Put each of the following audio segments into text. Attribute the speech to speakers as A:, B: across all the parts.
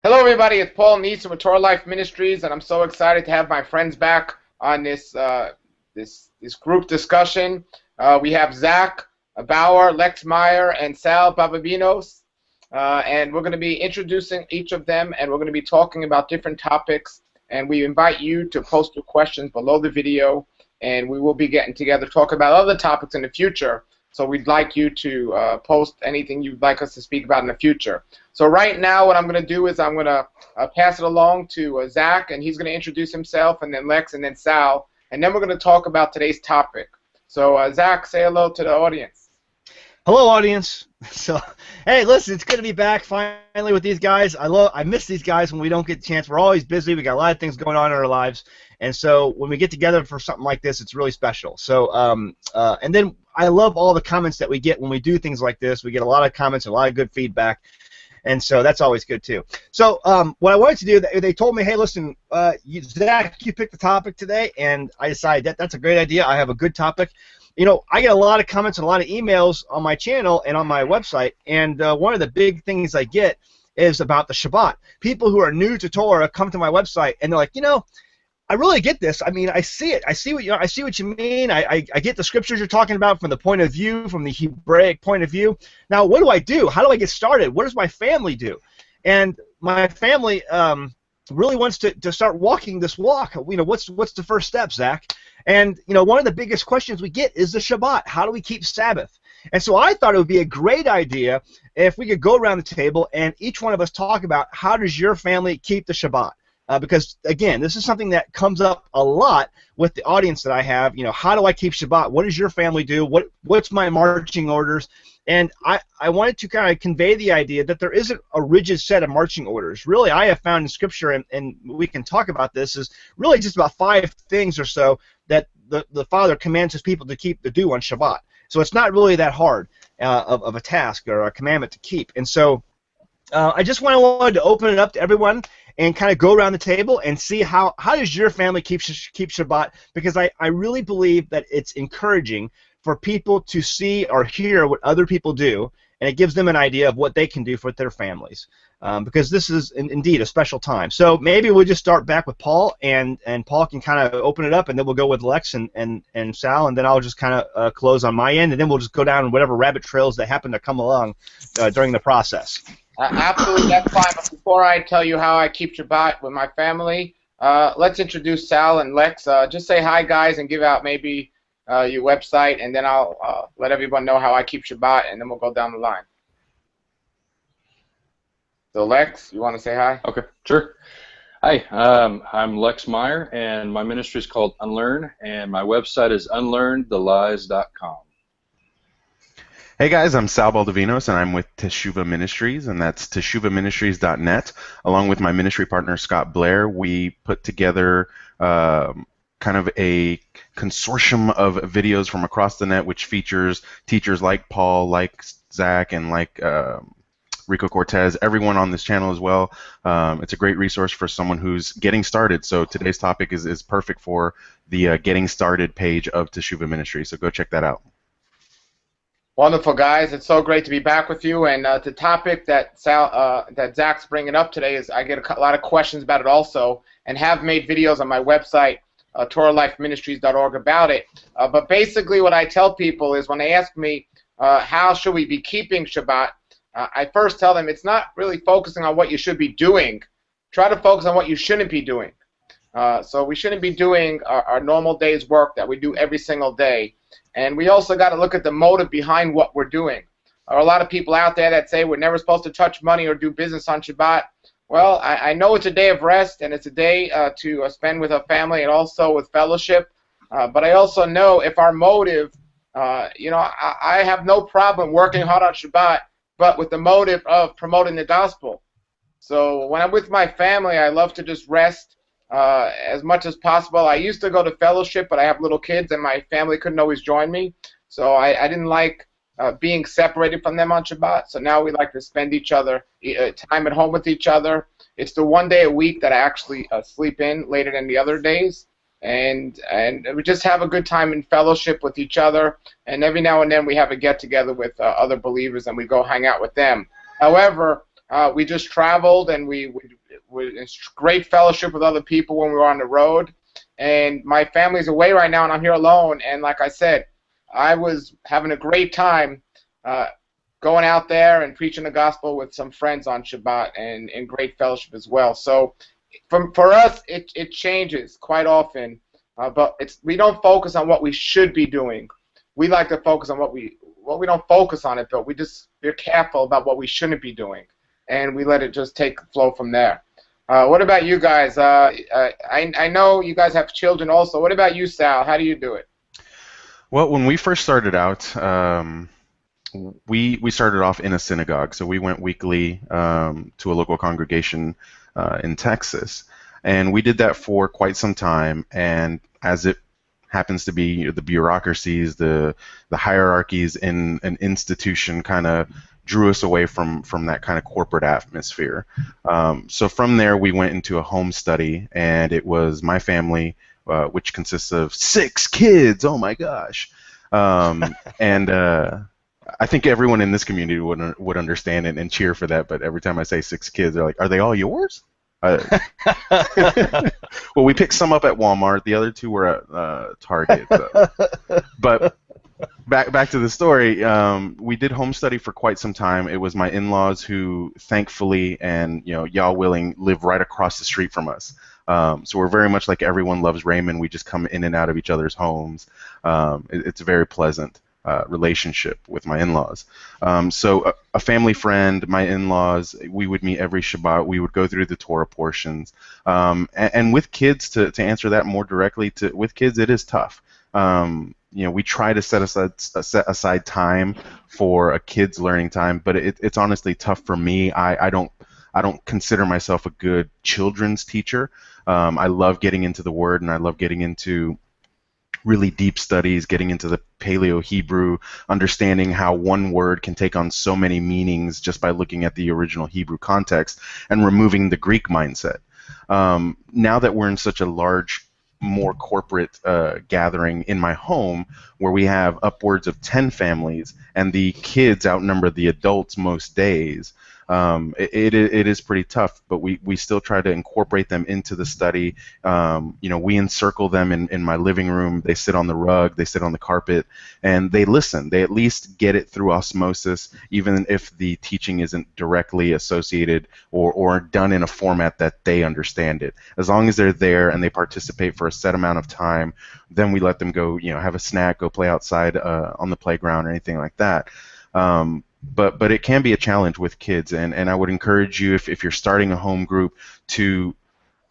A: Hello, everybody. It's Paul Nison with Torah Life Ministries, and I'm so excited to have my friends back on this group discussion. We have Zach, Bauer, Lex Meyer, and Sal Baldovinos, and we're going to be introducing each of them, and we're going to be talking about different topics. And we invite you to post your questions below the video, and we will be getting together to talk about other topics in the future. So we'd like you to post anything you'd like us to speak about in the future. So right now what I'm going to do is I'm going to pass it along to Zach, and he's going to introduce himself, and then Lex, and then Sal, and then we're going to talk about today's topic. So Zach, say hello to the audience.
B: Hello, audience. So, hey, listen, it's good to be back finally with these guys. I miss these guys when we don't get a chance. We're always busy. We got a lot of things going on in our lives, and so when we get together for something like this, it's really special. So, and then I love all the comments that we get when we do things like this. We get a lot of comments and a lot of good feedback, and so that's always good too. So, what I wanted to do, they told me, hey, listen, Zach, you picked the topic today, and I decided that's a great idea. I have a good topic. You know, I get a lot of comments and a lot of emails on my channel and on my website, and one of the big things I get is about the Shabbat. People who are new to Torah come to my website, and they're like, you know, I really get this. I mean, I see it. I see what you mean. I get the scriptures you're talking about from the point of view, from the Hebraic point of view. Now, what do I do? How do I get started? What does my family do? And my family really wants to start walking this walk. You know, what's the first step, Zach? And, you know, one of the biggest questions we get is the Shabbat. How do we keep Sabbath? And so I thought it would be a great idea if we could go around the table and each one of us talk about how does your family keep the Shabbat? Because, again, this is something that comes up a lot with the audience that I have. You know, how do I keep Shabbat? What does your family do? What's my marching orders? And I wanted to kind of convey the idea that there isn't a rigid set of marching orders. Really, I have found in Scripture, and we can talk about this, is really just about 5 things or so that the Father commands His people to do on Shabbat. So it's not really that hard of a task or a commandment to keep. And so I just wanted to open it up to everyone and kind of go around the table and see how does your family keep Shabbat, because I really believe that it's encouraging for people to see or hear what other people do, and it gives them an idea of what they can do for their families, because this is indeed a special time. So maybe we'll just start back with Paul, and Paul can kind of open it up, and then we'll go with Lex and Sal, and then I'll just kind of close on my end, and then we'll just go down whatever rabbit trails that happen to come along during the process.
A: Absolutely, that's fine. But before I tell you how I keep Shabbat with my family, let's introduce Sal and Lex. Just say hi, guys, and give out maybe your website, and then I'll let everyone know how I keep Shabbat, and then we'll go down the line. So, Lex, you want to say hi?
C: Okay, sure. Hi, I'm Lex Meyer, and my ministry is called Unlearn, and my website is unlearnthelies.com.
D: Hey guys, I'm Sal Baldovinos, and I'm with Tshuva Ministries, and that's tshuvaministries.net. Along with my ministry partner Scott Blair, we put together kind of a consortium of videos from across the net, which features teachers like Paul, like Zach, and like Rico Cortez, everyone on this channel as well. It's a great resource for someone who's getting started. So today's topic is perfect for the getting started page of Tshuva Ministries. So go check that out.
A: Wonderful, guys. It's so great to be back with you. And the topic that that Zach's bringing up today is I get a lot of questions about it also, and have made videos on my website, TorahLifeMinistries.org, about it. But basically what I tell people is when they ask me how should we be keeping Shabbat, I first tell them it's not really focusing on what you should be doing. Try to focus on what you shouldn't be doing. So we shouldn't be doing our normal day's work that we do every single day. And we also got to look at the motive behind what we're doing. There are a lot of people out there that say we're never supposed to touch money or do business on Shabbat. Well, I know it's a day of rest, and it's a day to spend with our family and also with fellowship. But I also know if our motive, you know, I have no problem working hard on Shabbat, but with the motive of promoting the gospel. So when I'm with my family, I love to just rest as much as possible. I used to go to fellowship, but I have little kids, and my family couldn't always join me. So I didn't like being separated from them on Shabbat. So now we like to spend time at home with each other. It's the one day a week that I actually sleep in later than the other days. And we just have a good time in fellowship with each other. And every now and then we have a get-together with other believers, and we go hang out with them. However, We just traveled, and we in great fellowship with other people when we were on the road. And my family's away right now, and I'm here alone. And like I said, I was having a great time going out there and preaching the gospel with some friends on Shabbat, and in great fellowship as well. So for us, it changes quite often, but we don't focus on what we should be doing. We like to focus on what we don't focus on it, but we're careful about what we shouldn't be doing, and we let it just take flow from there. What about you guys? I know you guys have children also. What about you, Sal? How do you do it?
D: Well, when we first started out, we started off in a synagogue, so we went weekly to a local congregation in Texas, and we did that for quite some time. And as it happens to be, the bureaucracies, the hierarchies in an institution kind of drew us away from that kind of corporate atmosphere. So from there, we went into a home study, and it was my family, which consists of 6 kids. Oh my gosh! And I think everyone in this community would understand it and cheer for that. But every time I say 6 kids, they're like, "Are they all yours?" Well, we picked some up at Walmart. The other 2 were at Target. So. But back to the story. We did home study for quite some time. It was my in-laws who, thankfully, and y'all willing, live right across the street from us. So we're very much like Everyone Loves Raymond. We just come in and out of each other's homes. It's a very pleasant relationship with my in-laws. So a family friend, my in-laws, we would meet every Shabbat. We would go through the Torah portions. And with kids, to answer that more directly, with kids it is tough. We try to set aside time for a kid's learning time, but it's honestly tough for me. I don't consider myself a good children's teacher. I love getting into the Word, and I love getting into really deep studies, getting into the Paleo-Hebrew, understanding how one word can take on so many meanings just by looking at the original Hebrew context and removing the Greek mindset. Now that we're in such a large, more corporate gathering in my home, where we have upwards of 10 families and the kids outnumber the adults most days, it is pretty tough, but we still try to incorporate them into the study. We encircle them in my living room. They sit on the rug, they sit on the carpet, and they listen. They at least get it through osmosis, even if the teaching isn't directly associated or done in a format that they understand it. As long as they're there and they participate for a set amount of time, then we let them go, have a snack, go play outside on the playground or anything like that. But it can be a challenge with kids, and I would encourage you, if you're starting a home group, to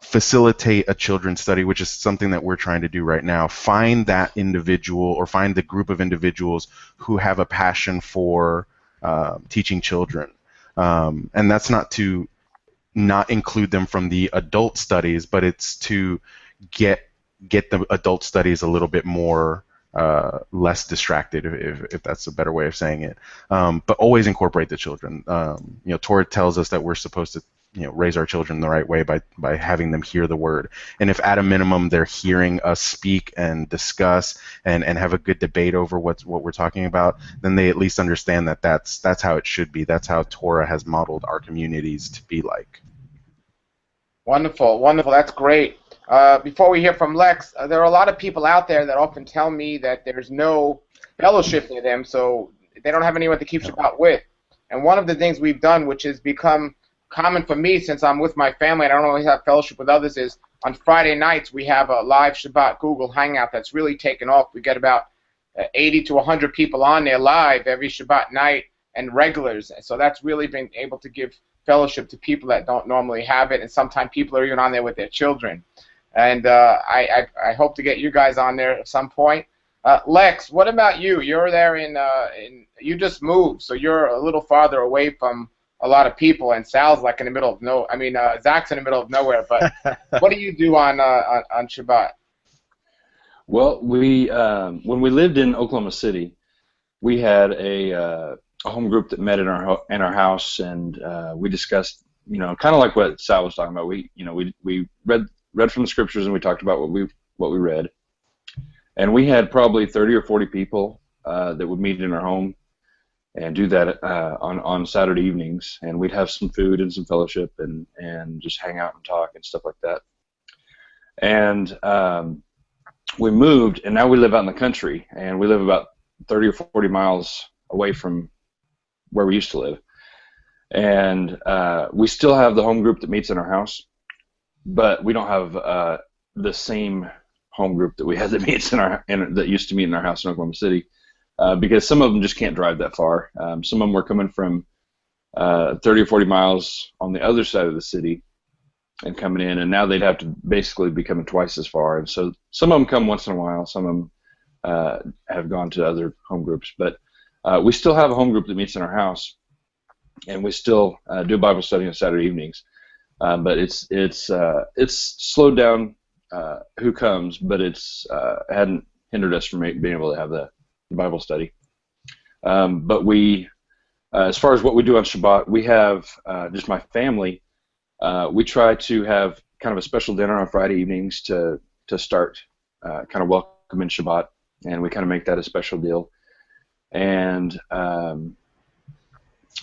D: facilitate a children's study, which is something that we're trying to do right now. Find that individual, or find the group of individuals who have a passion for teaching children. And that's not to not include them from the adult studies, but it's to get the adult studies a little bit more less distracted, if that's a better way of saying it. But always incorporate the children. Torah tells us that we're supposed to raise our children the right way by having them hear the word. And if at a minimum they're hearing us speak and discuss and have a good debate over what we're talking about, then they at least understand that that's how it should be. That's how Torah has modeled our communities to be like.
A: Wonderful, wonderful. That's great. Before we hear from Lex, there are a lot of people out there that often tell me that there's no fellowship near them, so they don't have anyone to keep Shabbat with. And one of the things we've done, which has become common for me since I'm with my family and I don't always have fellowship with others, is on Friday nights we have a live Shabbat Google Hangout that's really taken off. We get about 80 to 100 people on there live every Shabbat night, and regulars. So that's really been able to give fellowship to people that don't normally have it, and sometimes people are even on there with their children. And I hope to get you guys on there at some point. Lex, what about you? You're there you just moved, so you're a little farther away from a lot of people, and Sal's like in the middle of Zach's in the middle of nowhere. But what do you do on Shabbat?
C: Well, when we lived in Oklahoma City, we had a home group that met in our house, and we discussed, kind of like what Sal was talking about. We read from the scriptures, and we talked about what we read, and we had probably 30 or 40 people that would meet in our home, and do that on Saturday evenings. And we'd have some food and some fellowship and just hang out and talk and stuff like that. And we moved, and now we live out in the country, and we live about 30 or 40 miles away from where we used to live. And we still have the home group that meets in our house, but we don't have the same home group that we had that meets that used to meet in our house in Oklahoma City, because some of them just can't drive that far. Some of them were coming from 30 or 40 miles on the other side of the city and coming in, and now they'd have to basically be coming twice as far. And so some of them come once in a while, some of them have gone to other home groups, but we still have a home group that meets in our house, and we still do Bible study on Saturday evenings. But it's slowed down who comes, but it hadn't hindered us from being able to have the Bible study. But we, as far as what we do on Shabbat, we have just my family. We try to have kind of a special dinner on Friday evenings to start kind of welcoming Shabbat, and we kind of make that a special deal. And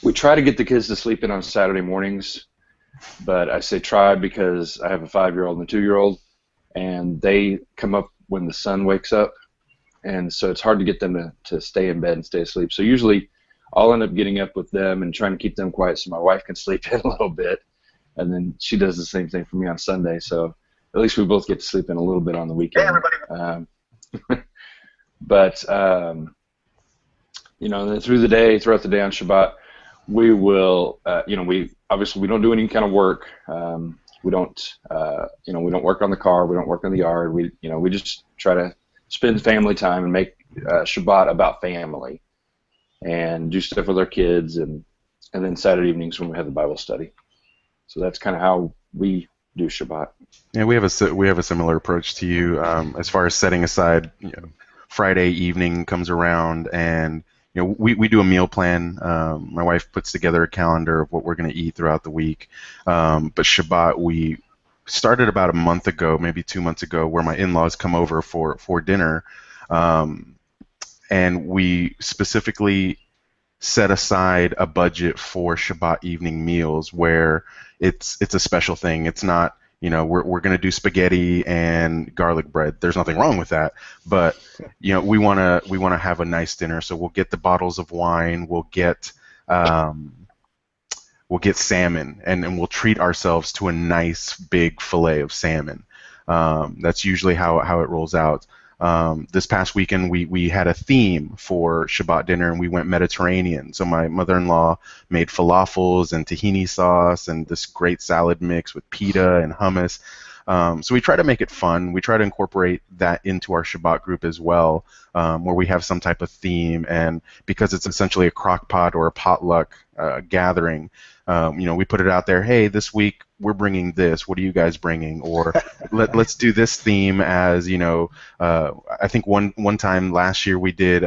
C: we try to get the kids to sleep in on Saturday mornings, but I say try because I have a 5-year-old and a 2-year-old, and they come up when the sun wakes up, and so it's hard to get them to stay in bed and stay asleep. So usually I'll end up getting up with them and trying to keep them quiet so my wife can sleep in a little bit. And then she does the same thing for me on Sunday, so at least we both get to sleep in a little bit on the weekend.
A: Hey, everybody.
C: But then throughout the day on Shabbat, we will, we don't do any kind of work. We don't work on the car. We don't work on the yard. We just try to spend family time and make Shabbat about family, and do stuff with our kids, and then Saturday evenings when we have the Bible study. So that's kind of how we do Shabbat.
D: Yeah, we have a similar approach to you as far as setting aside. Friday evening comes around, and we do a meal plan. My wife puts together a calendar of what we're going to eat throughout the week. But Shabbat, we started about a month ago, maybe 2 months ago, where my in-laws come over for dinner, and we specifically set aside a budget for Shabbat evening meals where it's a special thing. It's not, we're going to do spaghetti and garlic bread. There's nothing wrong with that, but we want to have a nice dinner. So we'll get the bottles of wine, we'll get salmon, and we'll treat ourselves to a nice big fillet of salmon. That's usually how it rolls out. This past weekend, we had a theme for Shabbat dinner, and we went Mediterranean. So my mother-in-law made falafels and tahini sauce and this great salad mix with pita and hummus. So we try to make it fun. We try to incorporate that into our Shabbat group as well, where we have some type of theme. And because it's essentially a crock pot or a potluck gathering, we put it out there, hey, this week we're bringing this. What are you guys bringing? Or let's do this theme as, I think one time last year we did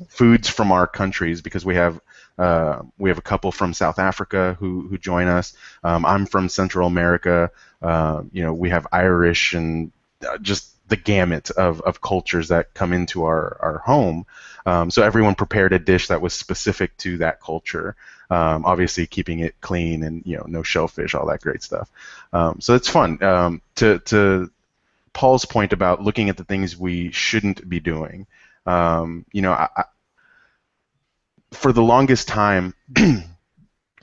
D: foods from our countries, because we have a couple from South Africa who join us. I'm from Central America. We have Irish and just the gamut of cultures that come into our home. So everyone prepared a dish that was specific to that culture, obviously keeping it clean and no shellfish, all that great stuff. So it's fun. To Paul's point about looking at the things we shouldn't be doing, for the longest time,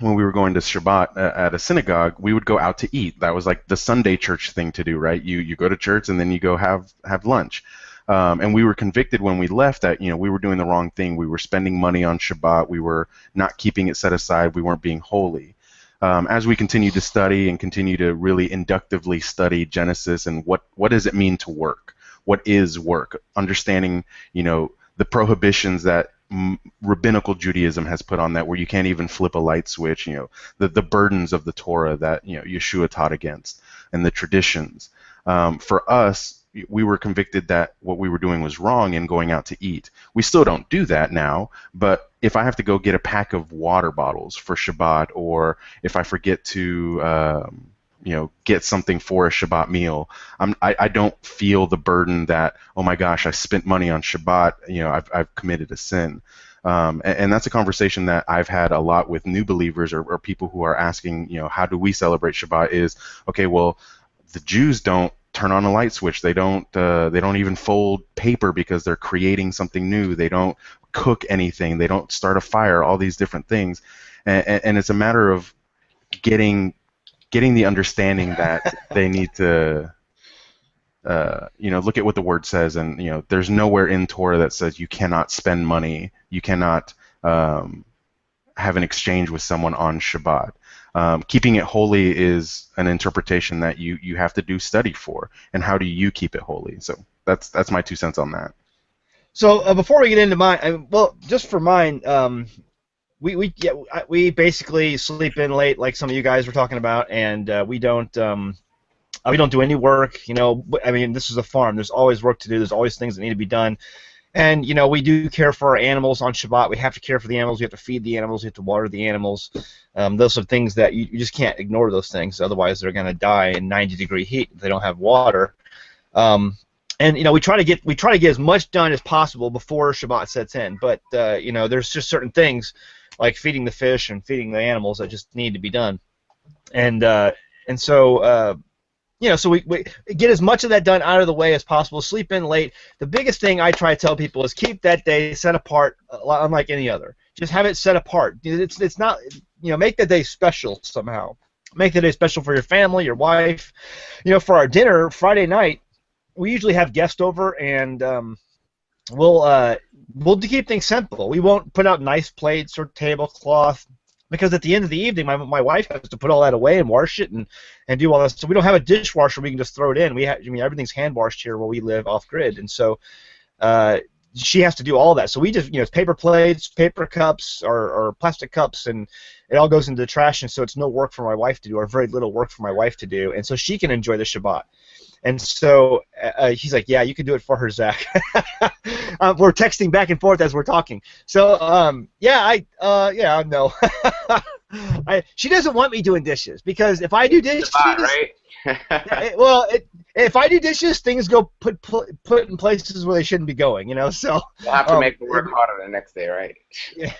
D: when we were going to Shabbat at a synagogue, we would go out to eat. That was like the Sunday church thing to do, right? You go to church and then you go have lunch. And we were convicted when we left that we were doing the wrong thing. We were spending money on Shabbat. We were not keeping it set aside. We weren't being holy. As we continue to study and continue to really inductively study Genesis and what does it mean to work? What is work? Understanding the prohibitions that rabbinical Judaism has put on that, where you can't even flip a light switch, the burdens of the Torah that Yeshua taught against, and the traditions. For us, we were convicted that what we were doing was wrong in going out to eat. We still don't do that now, but if I have to go get a pack of water bottles for Shabbat, or if I forget to get something for a Shabbat meal, I don't feel the burden that, oh my gosh, I spent money on Shabbat, I've committed a sin. And that's a conversation that I've had a lot with new believers or people who are asking, how do we celebrate Shabbat? Is okay. Well, the Jews don't turn on a light switch. They don't even fold paper because they're creating something new. They don't cook anything. They don't start a fire. All these different things, and it's a matter of getting the understanding that they need to. Look at what the word says, and there's nowhere in Torah that says you cannot spend money, you cannot have an exchange with someone on Shabbat. Keeping it holy is an interpretation that you have to do study for, and how do you keep it holy? So that's my 2 cents on that.
B: So before we get into mine, just for mine, we basically sleep in late, like some of you guys were talking about, and we don't do any work. I mean, this is a farm. There's always work to do. There's always things that need to be done. And, we do care for our animals on Shabbat. We have to care for the animals. We have to feed the animals. We have to water the animals. Those are things that you just can't ignore those things. Otherwise, they're going to die in 90-degree heat if they don't have water. And, we try to get as much done as possible before Shabbat sets in. But, there's just certain things like feeding the fish and feeding the animals that just need to be done. So we get as much of that done out of the way as possible. Sleep in late. The biggest thing I try to tell people is keep that day set apart, unlike any other. Just have it set apart. It's not, make that day special somehow. Make the day special for your family, your wife. For our dinner Friday night, we usually have guests over, and we'll keep things simple. We won't put out nice plates or tablecloth, because at the end of the evening, my wife has to put all that away and wash it and do all that. So we don't have a dishwasher we can just throw it in. Everything's hand washed here where we live off grid, and so she has to do all that. So we just paper plates, paper cups, or plastic cups, and it all goes into the trash. And so it's no work for my wife to do, or very little work for my wife to do, and so she can enjoy the Shabbat. And so he's like, yeah, you can do it for her, Zach. We're texting back and forth as we're talking. So, no. She doesn't want me doing dishes, because if I do dishes,
A: right?
B: If I do dishes, things go put in places where they shouldn't be going, So
A: you'll have to make it work harder the next day, right?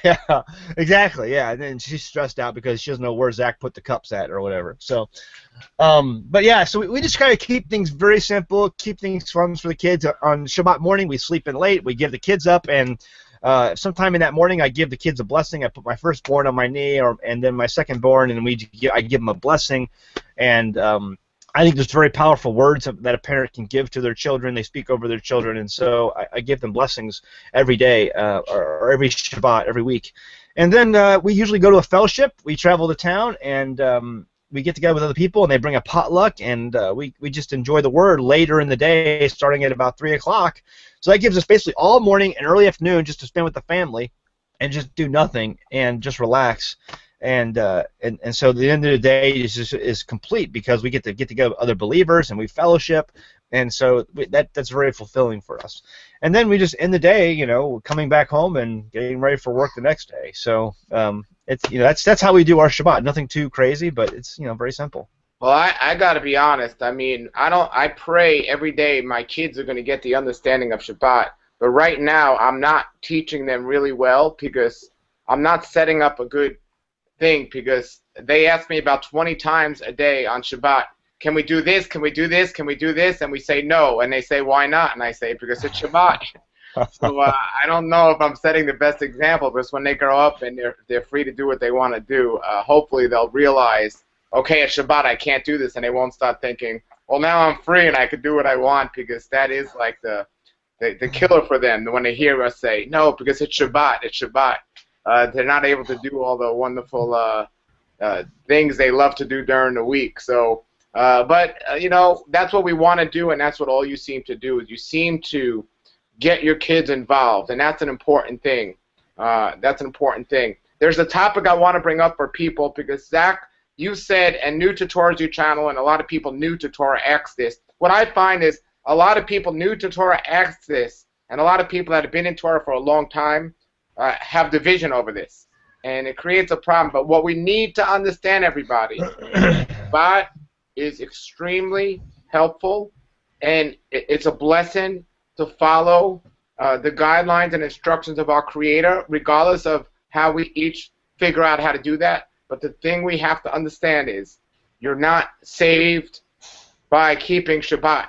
B: Yeah, exactly. Yeah, and then she's stressed out because she doesn't know where Zach put the cups at or whatever. So, so we just kind of keep things very simple, keep things fun for the kids. On Shabbat morning, we sleep in late. We give the kids up, and sometime in that morning, I give the kids a blessing. I put my firstborn on my knee, and then my secondborn, and I give them a blessing. And I think there's very powerful words that a parent can give to their children. They speak over their children, and so I give them blessings every day, or every Shabbat, every week. And then we usually go to a fellowship. We travel to town, and we get together with other people, and they bring a potluck, and we just enjoy the Word later in the day, starting at about 3 o'clock. So that gives us basically all morning and early afternoon just to spend with the family and just do nothing and just relax. And so the end of the day is complete, because we get together with other believers and we fellowship, and so that's very fulfilling for us. And then we just end the day, coming back home and getting ready for work the next day. So it's that's how we do our Shabbat. Nothing too crazy, but it's very simple.
A: Well, I got to be honest. I mean, I pray every day my kids are going to get the understanding of Shabbat, but right now I'm not teaching them really well, because I'm not setting up a good thing, because they ask me about 20 times a day on Shabbat, can we do this, can we do this, can we do this, and we say no, and they say, why not, and I say, because it's Shabbat. So I don't know if I'm setting the best example, because when they grow up and they're free to do what they want to do, hopefully they'll realize, okay, at Shabbat I can't do this, and they won't start thinking, well, now I'm free and I can do what I want, because that is like the killer for them when they hear us say, no, because it's Shabbat, it's Shabbat. They're not able to do all the wonderful things they love to do during the week. So, that's what we want to do, and that's what all you seem to do. Is you seem to get your kids involved, and that's an important thing. That's an important thing. There's a topic I want to bring up for people, because Zach, you said, and new to Torah's your channel, and a lot of people new to Torah ask this. What I find is a lot of people new to Torah ask this, and a lot of people that have been in Torah for a long time have division over this, and it creates a problem. But what we need to understand, everybody, Shabbat is extremely helpful, and it's a blessing to follow the guidelines and instructions of our Creator, regardless of how we each figure out how to do that. But the thing we have to understand is you're not saved by keeping Shabbat.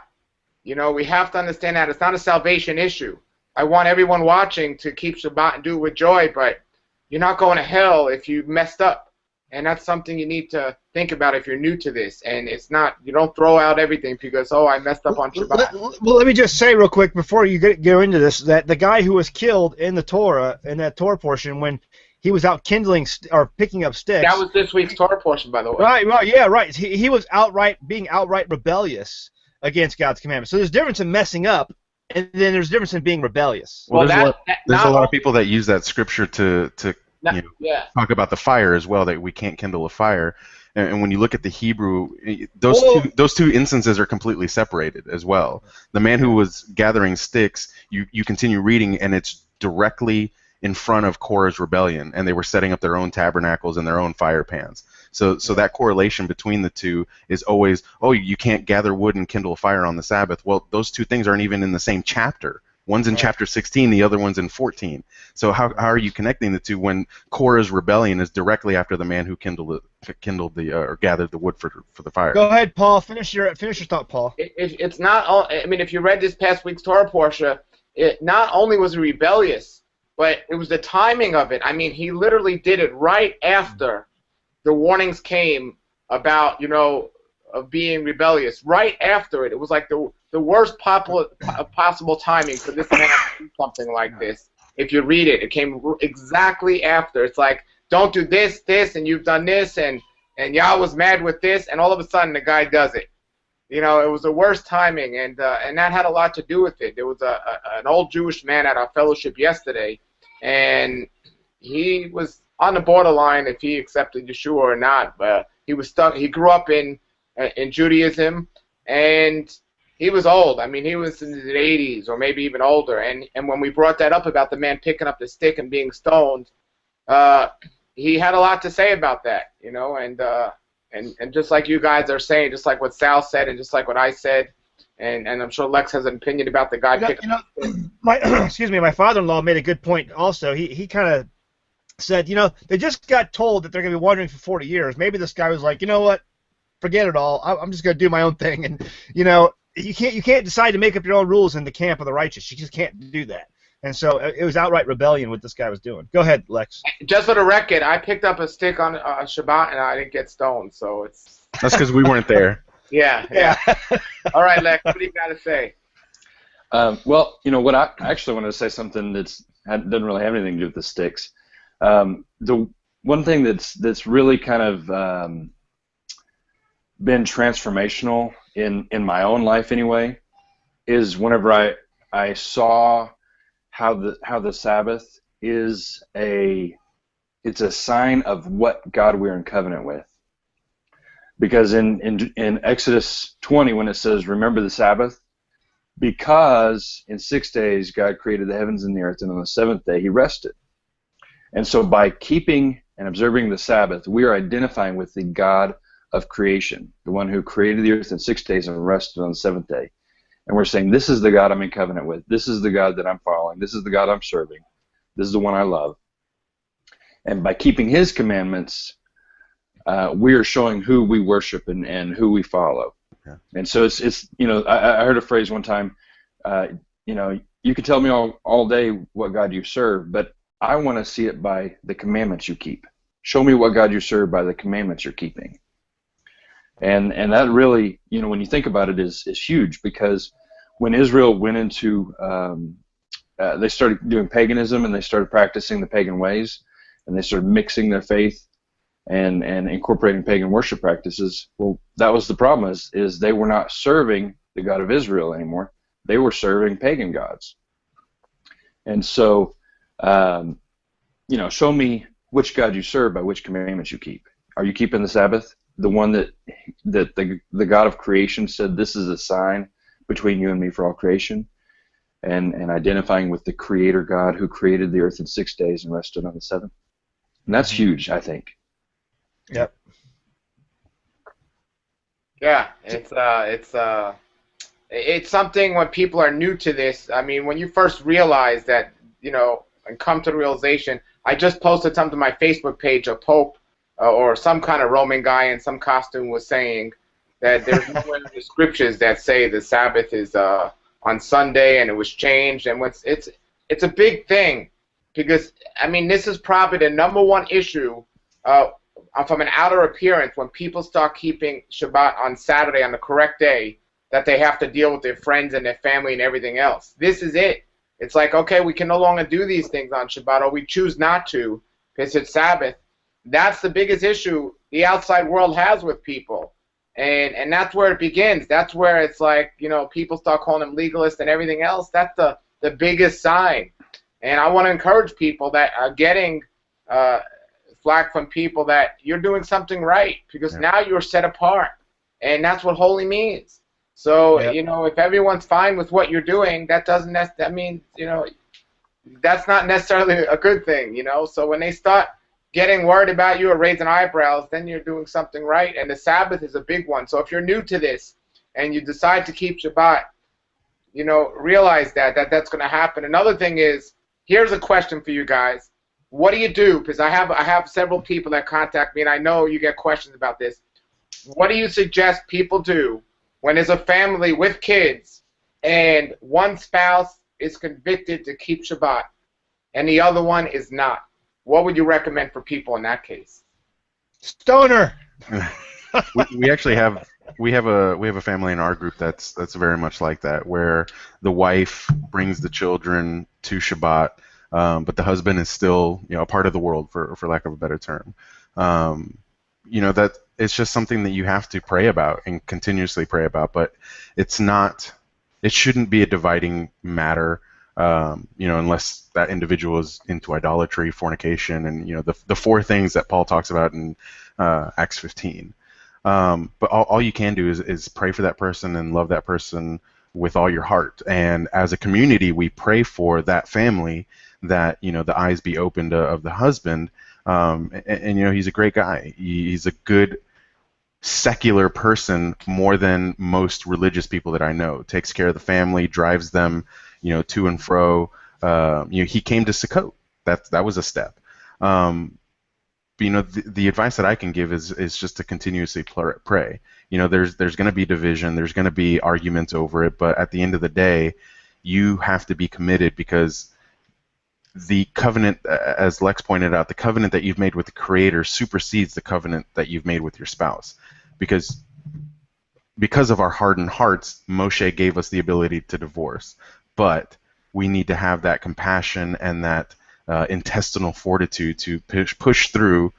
A: You know, we have to understand that it's not a salvation issue. I want everyone watching to keep Shabbat and do it with joy, but you're not going to hell if you messed up. And that's something you need to think about if you're new to this. And it's not, you don't throw out everything because, oh, I messed up on Shabbat.
B: Well, let me just say real quick before you go into this that the guy who was killed in the Torah, in that Torah portion, when he was out kindling or picking up sticks.
A: That was this week's Torah portion, by the way.
B: Right, yeah, right. He was being outright rebellious against God's commandments. So there's a difference in messing up, and then there's a difference in being rebellious.
D: Well, there's a lot of people that use that scripture to talk about the fire as well, that we can't kindle a fire. And when you look at the Hebrew, those two instances are completely separated as well. The man who was gathering sticks, you continue reading, and it's directly in front of Korah's rebellion, and they were setting up their own tabernacles and their own fire pans. So that correlation between the two is always, oh, you can't gather wood and kindle a fire on the Sabbath. Well, those two things aren't even in the same chapter. One's in chapter 16, the other one's in 14. So how are you connecting the two when Korah's rebellion is directly after the man who kindled or gathered the wood for the fire?
B: Go ahead, Paul. Finish your thought, Paul.
A: It's not. I mean, if you read this past week's Torah portion, it not only was rebellious, but it was the timing of it. I mean, he literally did it right after the warnings came about, of being rebellious. Right after it. It was like the worst possible timing for this man to do something like this. If you read it, it came exactly after. It's like, don't do this, and you've done this, and Yah was mad with this, and all of a sudden the guy does it. It was the worst timing, and that had a lot to do with it. There was an old Jewish man at our fellowship yesterday, and he was on the borderline if he accepted Yeshua or not. But he was stuck. He grew up in Judaism, and he was old. I mean, he was in his 80s or maybe even older. And when we brought that up about the man picking up the stick and being stoned, he had a lot to say about that. And just like you guys are saying, just like what Sal said, and just like what I said. And I'm sure Lex has an opinion about the guy picking up.
B: My father-in-law made a good point also. He kind of said, they just got told that they're going to be wandering for 40 years. Maybe this guy was like, you know what, forget it all. I'm just going to do my own thing. And, you can't decide to make up your own rules in the camp of the righteous. You just can't do that. And so it was outright rebellion what this guy was doing. Go ahead, Lex.
A: Just for the record, I picked up a stick on Shabbat, and I didn't get stoned. So it's...
D: That's because we weren't there.
A: Yeah. All right, Lex, what do you got to say?
C: Well, what I actually wanted to say something doesn't really have anything to do with the sticks. The one thing that's really kind of been transformational in my own life anyway is whenever I saw how the Sabbath is it's a sign of what God we're in covenant with. Because in Exodus 20, when it says, remember the Sabbath, because in 6 days God created the heavens and the earth, and on the seventh day he rested. And so by keeping and observing the Sabbath, we are identifying with the God of creation, the one who created the earth in 6 days and rested on the seventh day. And we're saying, this is the God I'm in covenant with. This is the God that I'm following. This is the God I'm serving. This is the one I love. And by keeping his commandments, we are showing who we worship and who we follow. Okay. And so it's I heard a phrase one time, you can tell me all day what God you serve, but I want to see it by the commandments you keep. Show me what God you serve by the commandments you're keeping. And that really, when you think about it, is huge, because when Israel went into, they started doing paganism, and they started practicing the pagan ways, and they started mixing their faith and incorporating pagan worship practices. Well, that was the problem, is they were not serving the God of Israel anymore. They were serving pagan gods. And so, show me which God you serve by which commandments you keep. Are you keeping the Sabbath? The one that the God of creation said, this is a sign between you and me for all creation, and identifying with the Creator God who created the earth in 6 days and rested on the seventh. And that's huge, I think.
B: Yep.
A: Yeah, it's it's something when people are new to this. I mean, when you first realize that, and come to the realization, I just posted something to my Facebook page. A pope or some kind of Roman guy in some costume was saying that there's nowhere in the scriptures that say the Sabbath is on Sunday and it was changed. And it's a big thing because, I mean, this is probably the #1 issue from an outer appearance when people start keeping Shabbat on Saturday on the correct day, that they have to deal with their friends and their family and everything else. This is it. It's like, okay, we can no longer do these things on Shabbat, or we choose not to because it's Sabbath. That's the biggest issue the outside world has with people. And that's where it begins. That's where it's like, people start calling them legalists and everything else. That's the biggest sign. And I want to encourage people that are getting flack from people that you're doing something right, because now you're set apart. And that's what holy means. So, if everyone's fine with what you're doing, that means, that's not necessarily a good thing, So when they start getting worried about you or raising eyebrows, then you're doing something right. And the Sabbath is a big one. So if you're new to this and you decide to keep Shabbat, realize that's going to happen. Another thing is, here's a question for you guys. What do you do? Because I have several people that contact me, and I know you get questions about this. What do you suggest people do when there's a family with kids and one spouse is convicted to keep Shabbat and the other one is not? What would you recommend for people in that case?
B: Stoner.
D: we actually have a family in our group that's very much like that, where the wife brings the children to Shabbat, but the husband is still a part of the world, for lack of a better term. That it's just something that you have to pray about and continuously pray about, but it shouldn't be a dividing matter, unless that individual is into idolatry, fornication, and the 4 things that Paul talks about in Acts 15. But all you can do is pray for that person and love that person with all your heart. And as a community, we pray for that family, that the eyes be opened of the husband. And he's a great guy. He's a good secular person, more than most religious people that I know. Takes care of the family, drives them, to and fro. He came to Sukkot. That was a step. But, the advice that I can give is just to continuously pray. There's going to be division. There's going to be arguments over it. But at the end of the day, you have to be committed, because the covenant, as Lex pointed out, the covenant that you've made with the Creator supersedes the covenant that you've made with your spouse. Because of our hardened hearts, Moshe gave us the ability to divorce. But we need to have that compassion and that intestinal fortitude to push through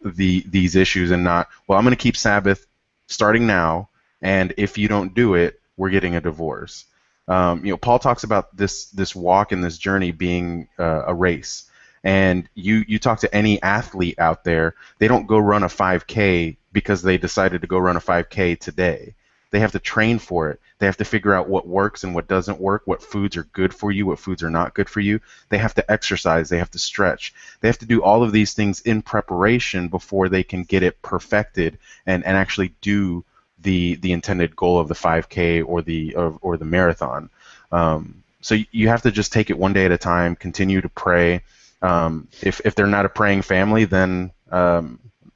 D: these issues, and not, well, I'm going to keep Sabbath starting now, and if you don't do it, we're getting a divorce. Paul talks about this walk and this journey being a race. And you talk to any athlete out there, they don't go run a 5K because they decided to go run a 5K today. They have to train for it. They have to figure out what works and what doesn't work, what foods are good for you, what foods are not good for you. They have to exercise. They have to stretch. They have to do all of these things in preparation before they can get it perfected and actually do the intended goal of the 5K or the marathon. So you have to just take it one day at a time, continue to pray. If they're not a praying family, then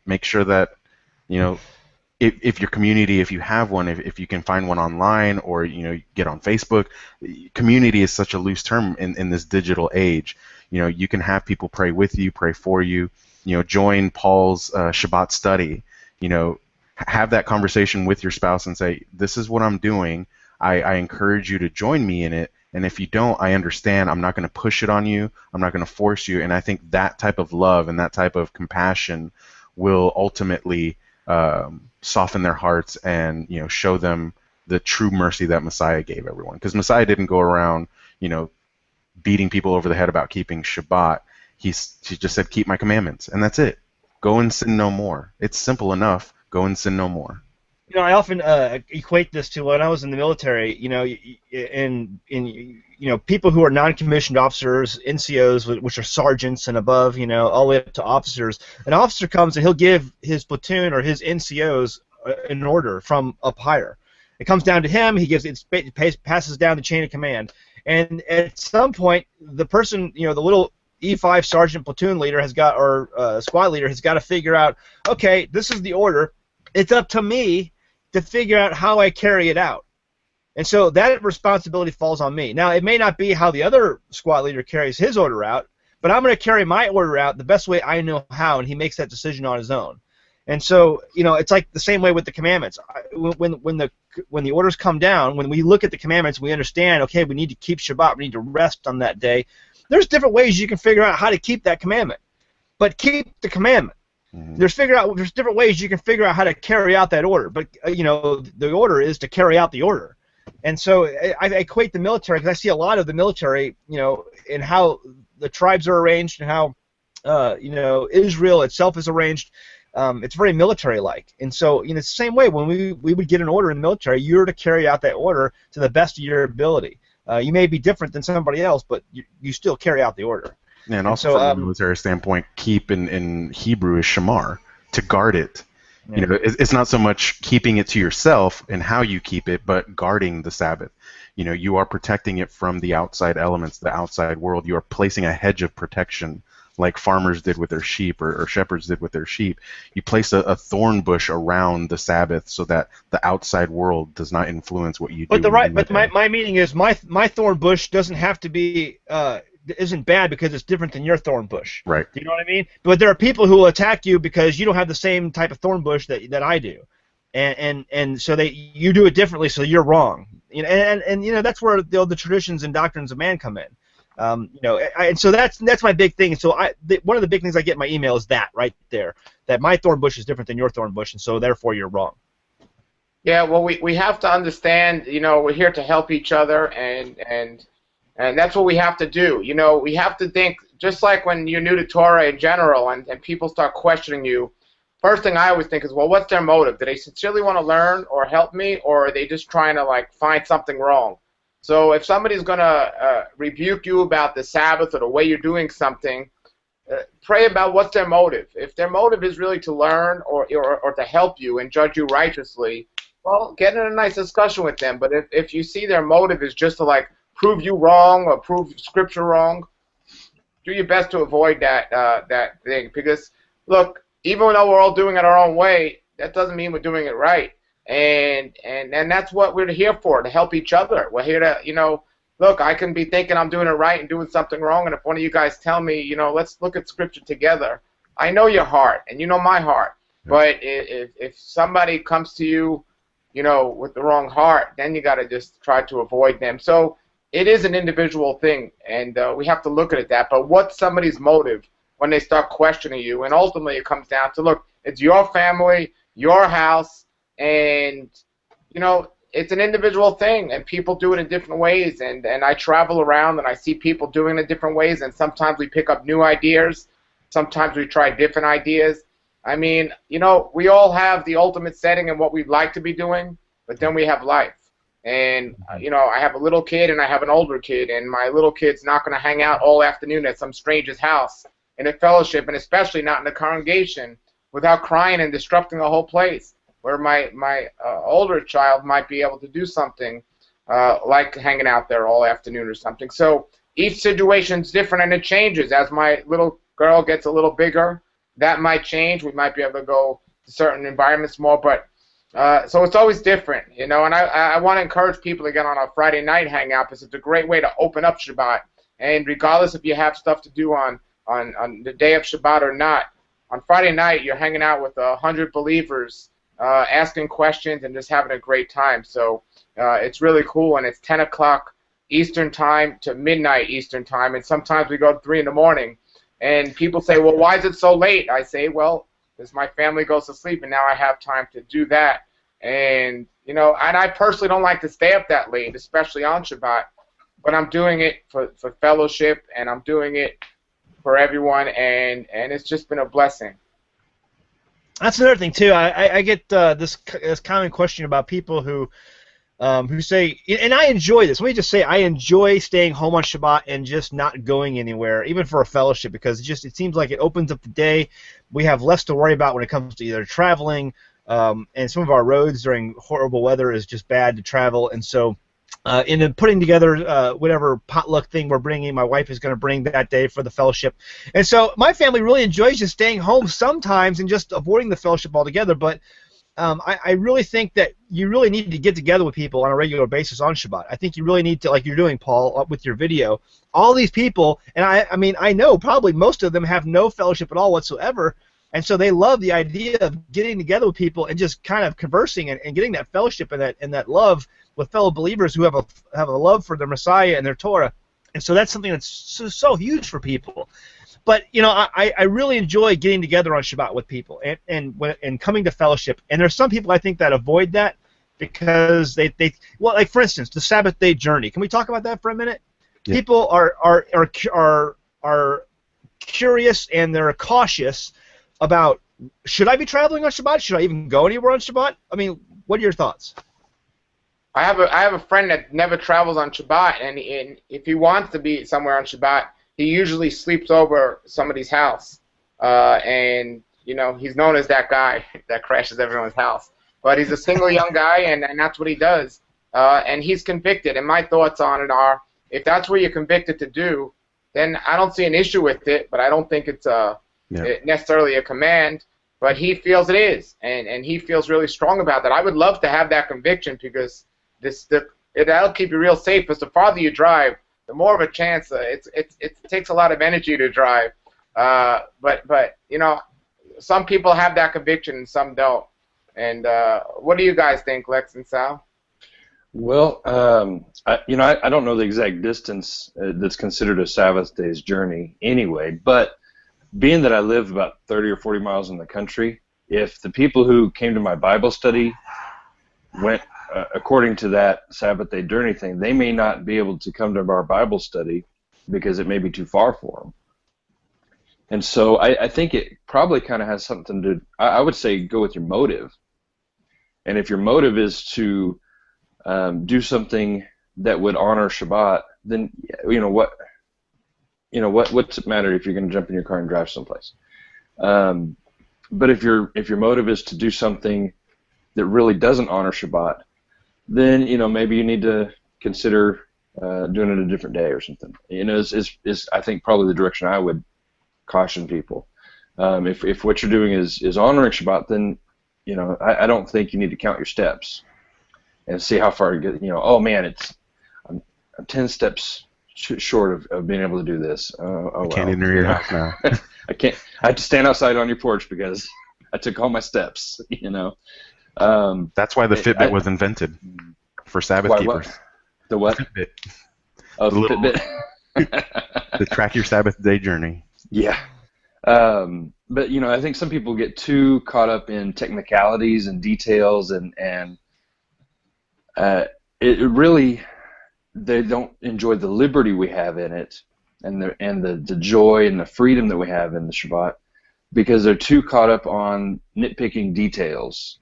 D: make sure that, if your community, if you have one, if you can find one online, or get on Facebook. Community is such a loose term in this digital age. You can have people pray with you, pray for you. Join Paul's Shabbat study. Have that conversation with your spouse and say, this is what I'm doing. I encourage you to join me in it. And if you don't, I understand. I'm not going to push it on you. I'm not going to force you. And I think that type of love and that type of compassion will ultimately soften their hearts and show them the true mercy that Messiah gave everyone. Because Messiah didn't go around beating people over the head about keeping Shabbat. He just said, keep my commandments, and that's it. Go and sin no more. It's simple enough. Go and sin no more.
B: I often equate this to when I was in the military. In people who are non-commissioned officers, NCOs, which are sergeants and above, all the way up to officers. An officer comes and he'll give his platoon or his NCOs an order from up higher, It comes down to him. He gives it, passes down the chain of command. And at some point, the person, the little E5 sergeant platoon leader has got, or squad leader has got to figure out, okay, this is the order. It's up to me to figure out how I carry it out. And so that responsibility falls on me. Now, it may not be how the other squad leader carries his order out, but I'm going to carry my order out the best way I know how, and he makes that decision on his own. And so, it's like the same way with the commandments. When the orders come down, when we look at the commandments, we understand, okay, we need to keep Shabbat, we need to rest on that day. There's different ways you can figure out how to keep that commandment, but keep the commandment. Mm-hmm. There's different ways you can figure out how to carry out that order, but the order is to carry out the order. And so I equate the military, because I see a lot of the military, in how the tribes are arranged and how Israel itself is arranged. It's very military-like. And so, it's the same way when we would get an order in the military, you're to carry out that order to the best of your ability. You may be different than somebody else, but you still carry out the order.
D: Yeah, and also from a military standpoint, keep in Hebrew is shamar, to guard it. Yeah. It's not so much keeping it to yourself and how you keep it, but guarding the Sabbath. You are protecting it from the outside elements, the outside world. You are placing a hedge of protection, like farmers did with their sheep, or shepherds did with their sheep. You place a thorn bush around the Sabbath so that the outside world does not influence what you do.
B: But my meaning is my thorn bush doesn't have to be isn't bad because it's different than your thorn bush.
D: Right.
B: Do you know what I mean? But there are people who will attack you because you don't have the same type of thorn bush that I do, and so you do it differently, so you're wrong. And that's where the traditions and doctrines of man come in. And so that's my big thing. So one of the big things I get in my email is that right there, that my thorn bush is different than your thorn bush, and so therefore you're wrong.
A: Yeah, well, we have to understand, we're here to help each other, and that's what we have to do. We have to think, just like when you're new to Torah in general, and people start questioning you, first thing I always think is, well, what's their motive? Do they sincerely want to learn or help me, or are they just trying to, find something wrong? So if somebody's going to rebuke you about the Sabbath or the way you're doing something, pray about what's their motive. If their motive is really to learn or to help you and judge you righteously, well, get in a nice discussion with them. But if you see their motive is just to prove you wrong or prove Scripture wrong, do your best to avoid that thing. Because look, even though we're all doing it our own way, that doesn't mean we're doing it right. And that's what we're here for, to help each other. We're here to, look, I can be thinking I'm doing it right and doing something wrong, and if one of you guys tell me, let's look at Scripture together, I know your heart, and you know my heart. But if somebody comes to you, with the wrong heart, then you got to just try to avoid them. So it is an individual thing, and we have to look at it that. But what's somebody's motive when they start questioning you? And ultimately it comes down to, look, it's your family, your house, and, it's an individual thing, and people do it in different ways. And I travel around, and I see people doing it in different ways, and sometimes we pick up new ideas. Sometimes we try different ideas. I mean, we all have the ultimate setting and what we'd like to be doing, but then we have life. And, I have a little kid and I have an older kid, and my little kid's not going to hang out all afternoon at some stranger's house in a fellowship, and especially not in a congregation, without crying and disrupting the whole place, where my older child might be able to do something like hanging out there all afternoon or something. So each situation's different, and it changes. As my little girl gets a little bigger, that might change. We might be able to go to certain environments more, but so it's always different, and I want to encourage people to get on a Friday night hangout, because it's a great way to open up Shabbat. And regardless if you have stuff to do on the day of Shabbat or not, on Friday night you're hanging out with 100 believers, asking questions and just having a great time. So it's really cool, and it's 10 o'clock Eastern time to midnight Eastern time, and sometimes we go to 3 in the morning. And people say, well, why is it so late? I say, well, because my family goes to sleep, and now I have time to do that. And, and I personally don't like to stay up that late, especially on Shabbat, but I'm doing it for fellowship, and I'm doing it for everyone, and it's just been a blessing.
B: That's another thing, too. I get this common question about people who say, and I enjoy this. Let me just say, I enjoy staying home on Shabbat and just not going anywhere, even for a fellowship, because it seems like it opens up the day. We have less to worry about when it comes to either traveling, and some of our roads during horrible weather is just bad to travel, and so in putting together whatever potluck thing we're bringing, my wife is going to bring that day for the fellowship. And so my family really enjoys just staying home sometimes and just avoiding the fellowship altogether. But I really think that you really need to get together with people on a regular basis on Shabbat. I think you really need to, like you're doing, Paul, with your video. All these people, and I mean, I know probably most of them have no fellowship at all whatsoever, and so they love the idea of getting together with people and just kind of conversing and getting that fellowship and that love with fellow believers who have a love for their Messiah and their Torah. And so that's something that's so huge for people. But you know, I really enjoy getting together on Shabbat with people and coming to fellowship. And there's some people I think that avoid that because they well, like for instance, the Sabbath day journey. Can we talk about that for a minute? Yeah. People are curious and they're cautious about, should I be traveling on Shabbat? Should I even go anywhere on Shabbat? I mean, what are your thoughts?
A: I have a friend that never travels on Shabbat, and if he wants to be somewhere on Shabbat, he usually sleeps over somebody's house, and you know, he's known as that guy that crashes everyone's house. But he's a single young guy, and that's what he does, and he's convicted. And my thoughts on it are, if that's what you're convicted to do, then I don't see an issue with it, but I don't think it's necessarily a command. But he feels it is, and he feels really strong about that. I would love to have that conviction, because that'll keep you real safe. Because the farther you drive, the more of a chance. It takes a lot of energy to drive. But you know, some people have that conviction and some don't. And what do you guys think, Lex and Sal?
C: Well, I don't know the exact distance that's considered a Sabbath day's journey anyway, but being that I live about 30 or 40 miles in the country, if the people who came to my Bible study went according to that Sabbath day journey thing, they may not be able to come to our Bible study because it may be too far for them. And so I think it probably kind of has something to, I would say, go with your motive. And if your motive is to do something that would honor Shabbat, then what's it matter if you're going to jump in your car and drive someplace? But if your motive is to do something that really doesn't honor Shabbat, then maybe you need to consider doing it a different day or something. Is I think probably the direction I would caution people. If what you're doing is honoring Shabbat, then I don't think you need to count your steps and see how far you get. Oh man, I'm 10 steps short of being able to do this. I can't enter your house now. I can't. I have to stand outside on your porch because I took all my steps.
D: That's why the Fitbit was invented for Sabbath keepers.
C: What? The what?
D: Fitbit.
C: Oh, the Fitbit.
D: To track your Sabbath day journey.
C: Yeah. But I think some people get too caught up in technicalities and details, and it really, they don't enjoy the liberty we have in it, and the joy and the freedom that we have in the Shabbat, because they're too caught up on nitpicking details.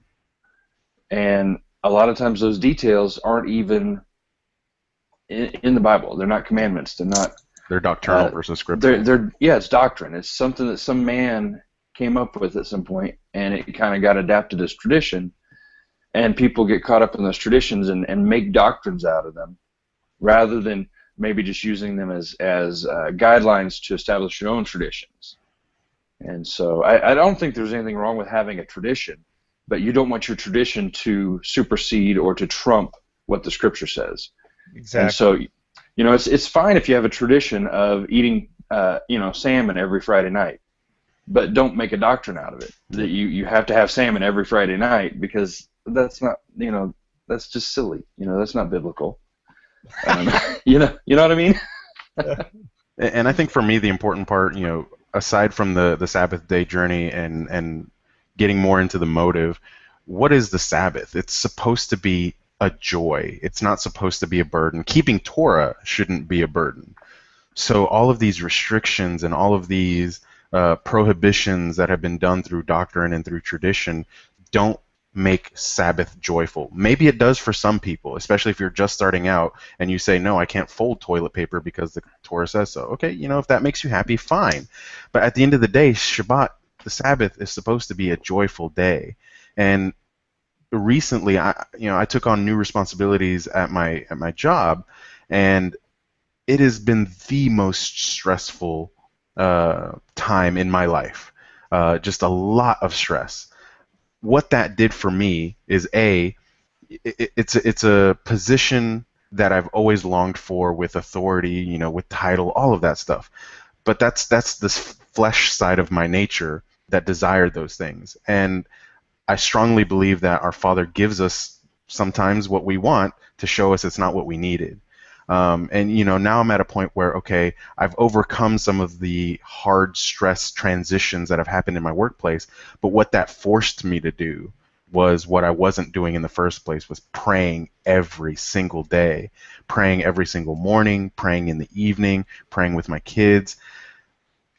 C: And a lot of times those details aren't even in the Bible. They're not commandments. They're
D: doctrinal versus scriptural.
C: It's doctrine. It's something that some man came up with at some point, and it kind of got adapted as tradition. And people get caught up in those traditions and make doctrines out of them, rather than maybe just using them as guidelines to establish your own traditions. And so I don't think there's anything wrong with having a tradition, but you don't want your tradition to supersede or to trump what the Scripture says.
B: Exactly.
C: And so, it's fine if you have a tradition of eating, salmon every Friday night, but don't make a doctrine out of it that you have to have salmon every Friday night, because that's not, that's just silly. That's not biblical. You know what I mean?
D: And I think for me, the important part, aside from the Sabbath day journey and getting more into the motive, what is the Sabbath? It's supposed to be a joy. It's not supposed to be a burden. Keeping Torah shouldn't be a burden. So all of these restrictions and all of these prohibitions that have been done through doctrine and through tradition don't make Sabbath joyful. Maybe it does for some people, especially if you're just starting out and you say, no, I can't fold toilet paper because the Torah says so. Okay, if that makes you happy, fine. But at the end of the day, Shabbat, the Sabbath, is supposed to be a joyful day. And recently, I took on new responsibilities at my job, and it has been the most stressful time in my life. Just a lot of stress. What that did for me is it's a position that I've always longed for, with authority, with title, all of that stuff. But that's this flesh side of my nature that desired those things. And I strongly believe that our Father gives us sometimes what we want to show us it's not what we needed. And now I'm at a point where, okay, I've overcome some of the hard stress transitions that have happened in my workplace, but what that forced me to do was what I wasn't doing in the first place, was praying every single day, praying every single morning, praying in the evening, praying with my kids.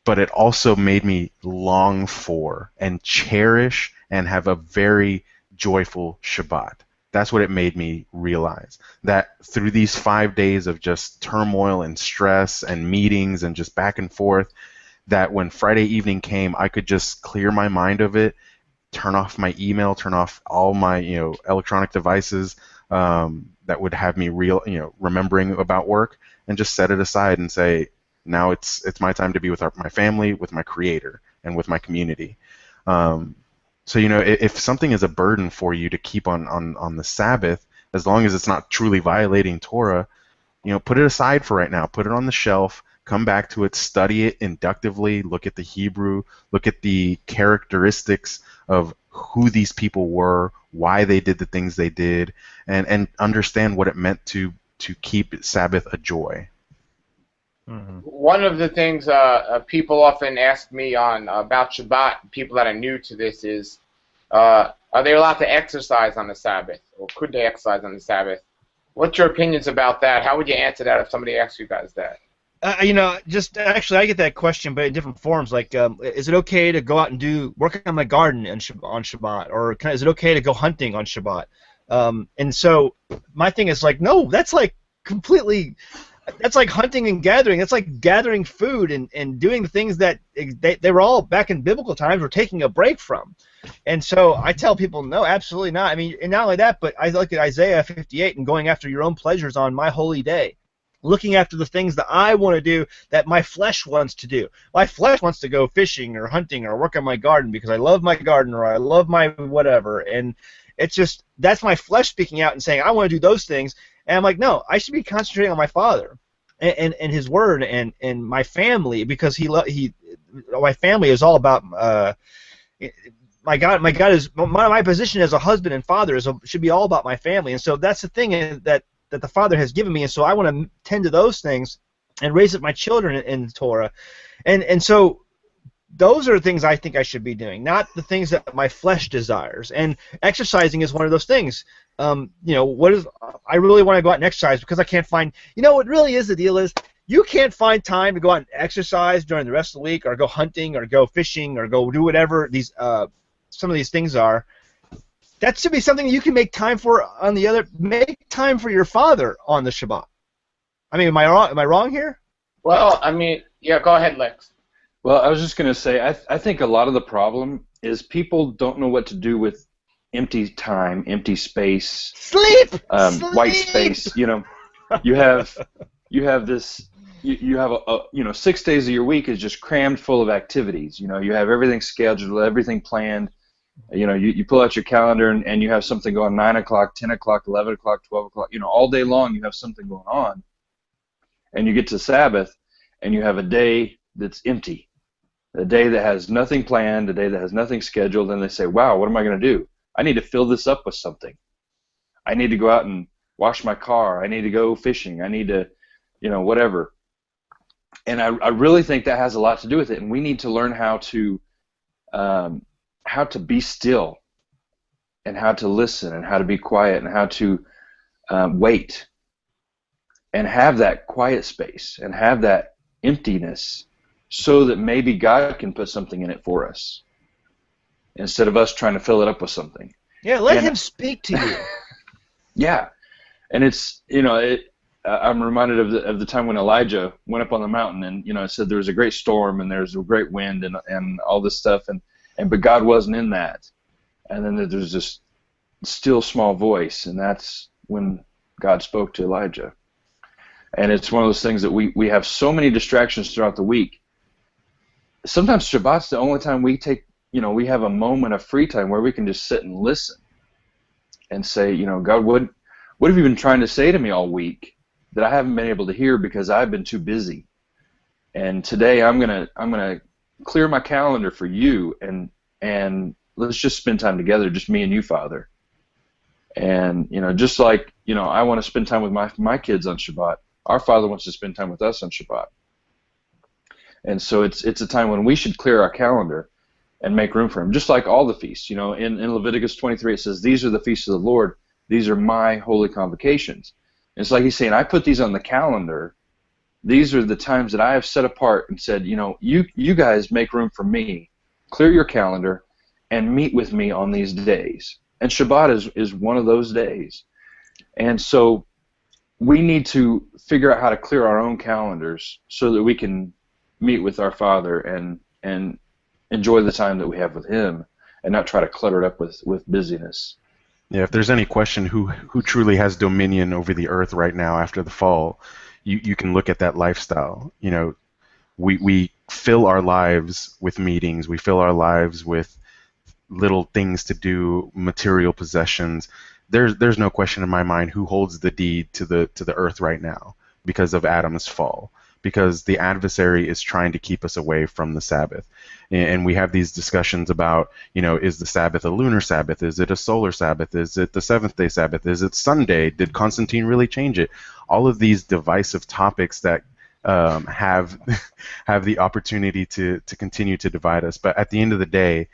D: But it also made me long for and cherish and have a very joyful Shabbat. That's what it made me realize, that through these 5 days of just turmoil and stress and meetings and just back and forth, that when Friday evening came, I could just clear my mind of it, turn off my email, turn off all my electronic devices that would have me remembering about work, and just set it aside and say, now it's my time to be with my family, with my Creator, and with my community. So if something is a burden for you to keep on the Sabbath, as long as it's not truly violating Torah, put it aside for right now. Put it on the shelf. Come back to it. Study it inductively. Look at the Hebrew. Look at the characteristics of who these people were, why they did the things they did, and understand what it meant to keep Sabbath a joy.
A: Mm-hmm. One of the things people often ask me about Shabbat, people that are new to this, is are they allowed to exercise on the Sabbath, or could they exercise on the Sabbath? What's your opinions about that? How would you answer that if somebody asked you guys that?
B: Just actually, I get that question, but in different forms. Like, is it okay to go out and work on my garden on Shabbat, or is it okay to go hunting on Shabbat? And so my thing is like, no, that's like completely. That's like hunting and gathering. That's like gathering food and doing the things that they were all, back in biblical times, were taking a break from. And so I tell people, no, absolutely not. I mean, and not only that, but I look at Isaiah 58 and going after your own pleasures on my holy day. Looking after the things that I want to do, that my flesh wants to do. My flesh wants to go fishing or hunting or work on my garden because I love my garden or I love my whatever. And it's just, that's my flesh speaking out and saying, I want to do those things. And I'm like, no, I should be concentrating on my Father and His Word and my family, because my family is all about my God is my position as a husband and father should be all about my family. And so that's the thing that the Father has given me, and so I want to tend to those things and raise up my children in Torah, and so those are the things I think I should be doing, not the things that my flesh desires. And exercising is one of those things. I really want to go out and exercise because I can't find. What really is the deal is you can't find time to go out and exercise during the rest of the week, or go hunting, or go fishing, or go do whatever these some of these things are. That should be something you can make time for on the other. Make time for your Father on the Shabbat. I mean, am I wrong here?
A: Well, I mean, yeah. Go ahead, Lex.
C: Well, I was just going to say, I think a lot of the problem is people don't know what to do with empty time, empty space,
B: sleep,
C: white space. You have this. You have 6 days of your week is just crammed full of activities. You have everything scheduled, everything planned. You pull out your calendar and you have something going 9 o'clock, 10 o'clock, 11 o'clock, 12 o'clock. All day long you have something going on. And you get to Sabbath and you have a day that's empty, a day that has nothing planned, a day that has nothing scheduled, and they say, wow, what am I going to do? I need to fill this up with something. I need to go out and wash my car. I need to go fishing. I need to, whatever. And I really think that has a lot to do with it, and we need to learn how to be still, and how to listen, and how to be quiet, and how to wait, and have that quiet space, and have that emptiness, so that maybe God can put something in it for us, instead of us trying to fill it up with something.
B: Yeah, let Him speak to you.
C: Yeah, and it's I'm reminded of the time when Elijah went up on the mountain, and it said there was a great storm and there was a great wind and all this stuff, but God wasn't in that. and then there's this still small voice, and that's when God spoke to Elijah. And it's one of those things that we have so many distractions throughout the week. Sometimes Shabbat's the only time we take, we have a moment of free time where we can just sit and listen and say, God, what have you been trying to say to me all week that I haven't been able to hear because I've been too busy? And today I'm gonna clear my calendar for you, and let's just spend time together, just me and you, Father. And just like I want to spend time with my kids on Shabbat, our Father wants to spend time with us on Shabbat. And so it's a time when we should clear our calendar and make room for Him, just like all the feasts. In Leviticus 23 it says, "These are the feasts of the Lord; these are my holy convocations." And it's like He's saying, I put these on the calendar. These are the times that I have set apart and said, you guys make room for me. Clear your calendar and meet with me on these days. And Shabbat is one of those days. And so we need to figure out how to clear our own calendars so that we can meet with our Father and enjoy the time that we have with Him and not try to clutter it up with busyness.
D: Yeah, if there's any question who truly has dominion over the earth right now after the fall, you can look at that lifestyle. We fill our lives with meetings. We fill our lives with little things to do, material possessions. There's no question in my mind who holds the deed to the earth right now because of Adam's fall, because the adversary is trying to keep us away from the Sabbath. And we have these discussions about, is the Sabbath a lunar Sabbath? Is it a solar Sabbath? Is it the seventh-day Sabbath? Is it Sunday? Did Constantine really change it? All of these divisive topics that have the opportunity to continue to divide us. But at the end of the day,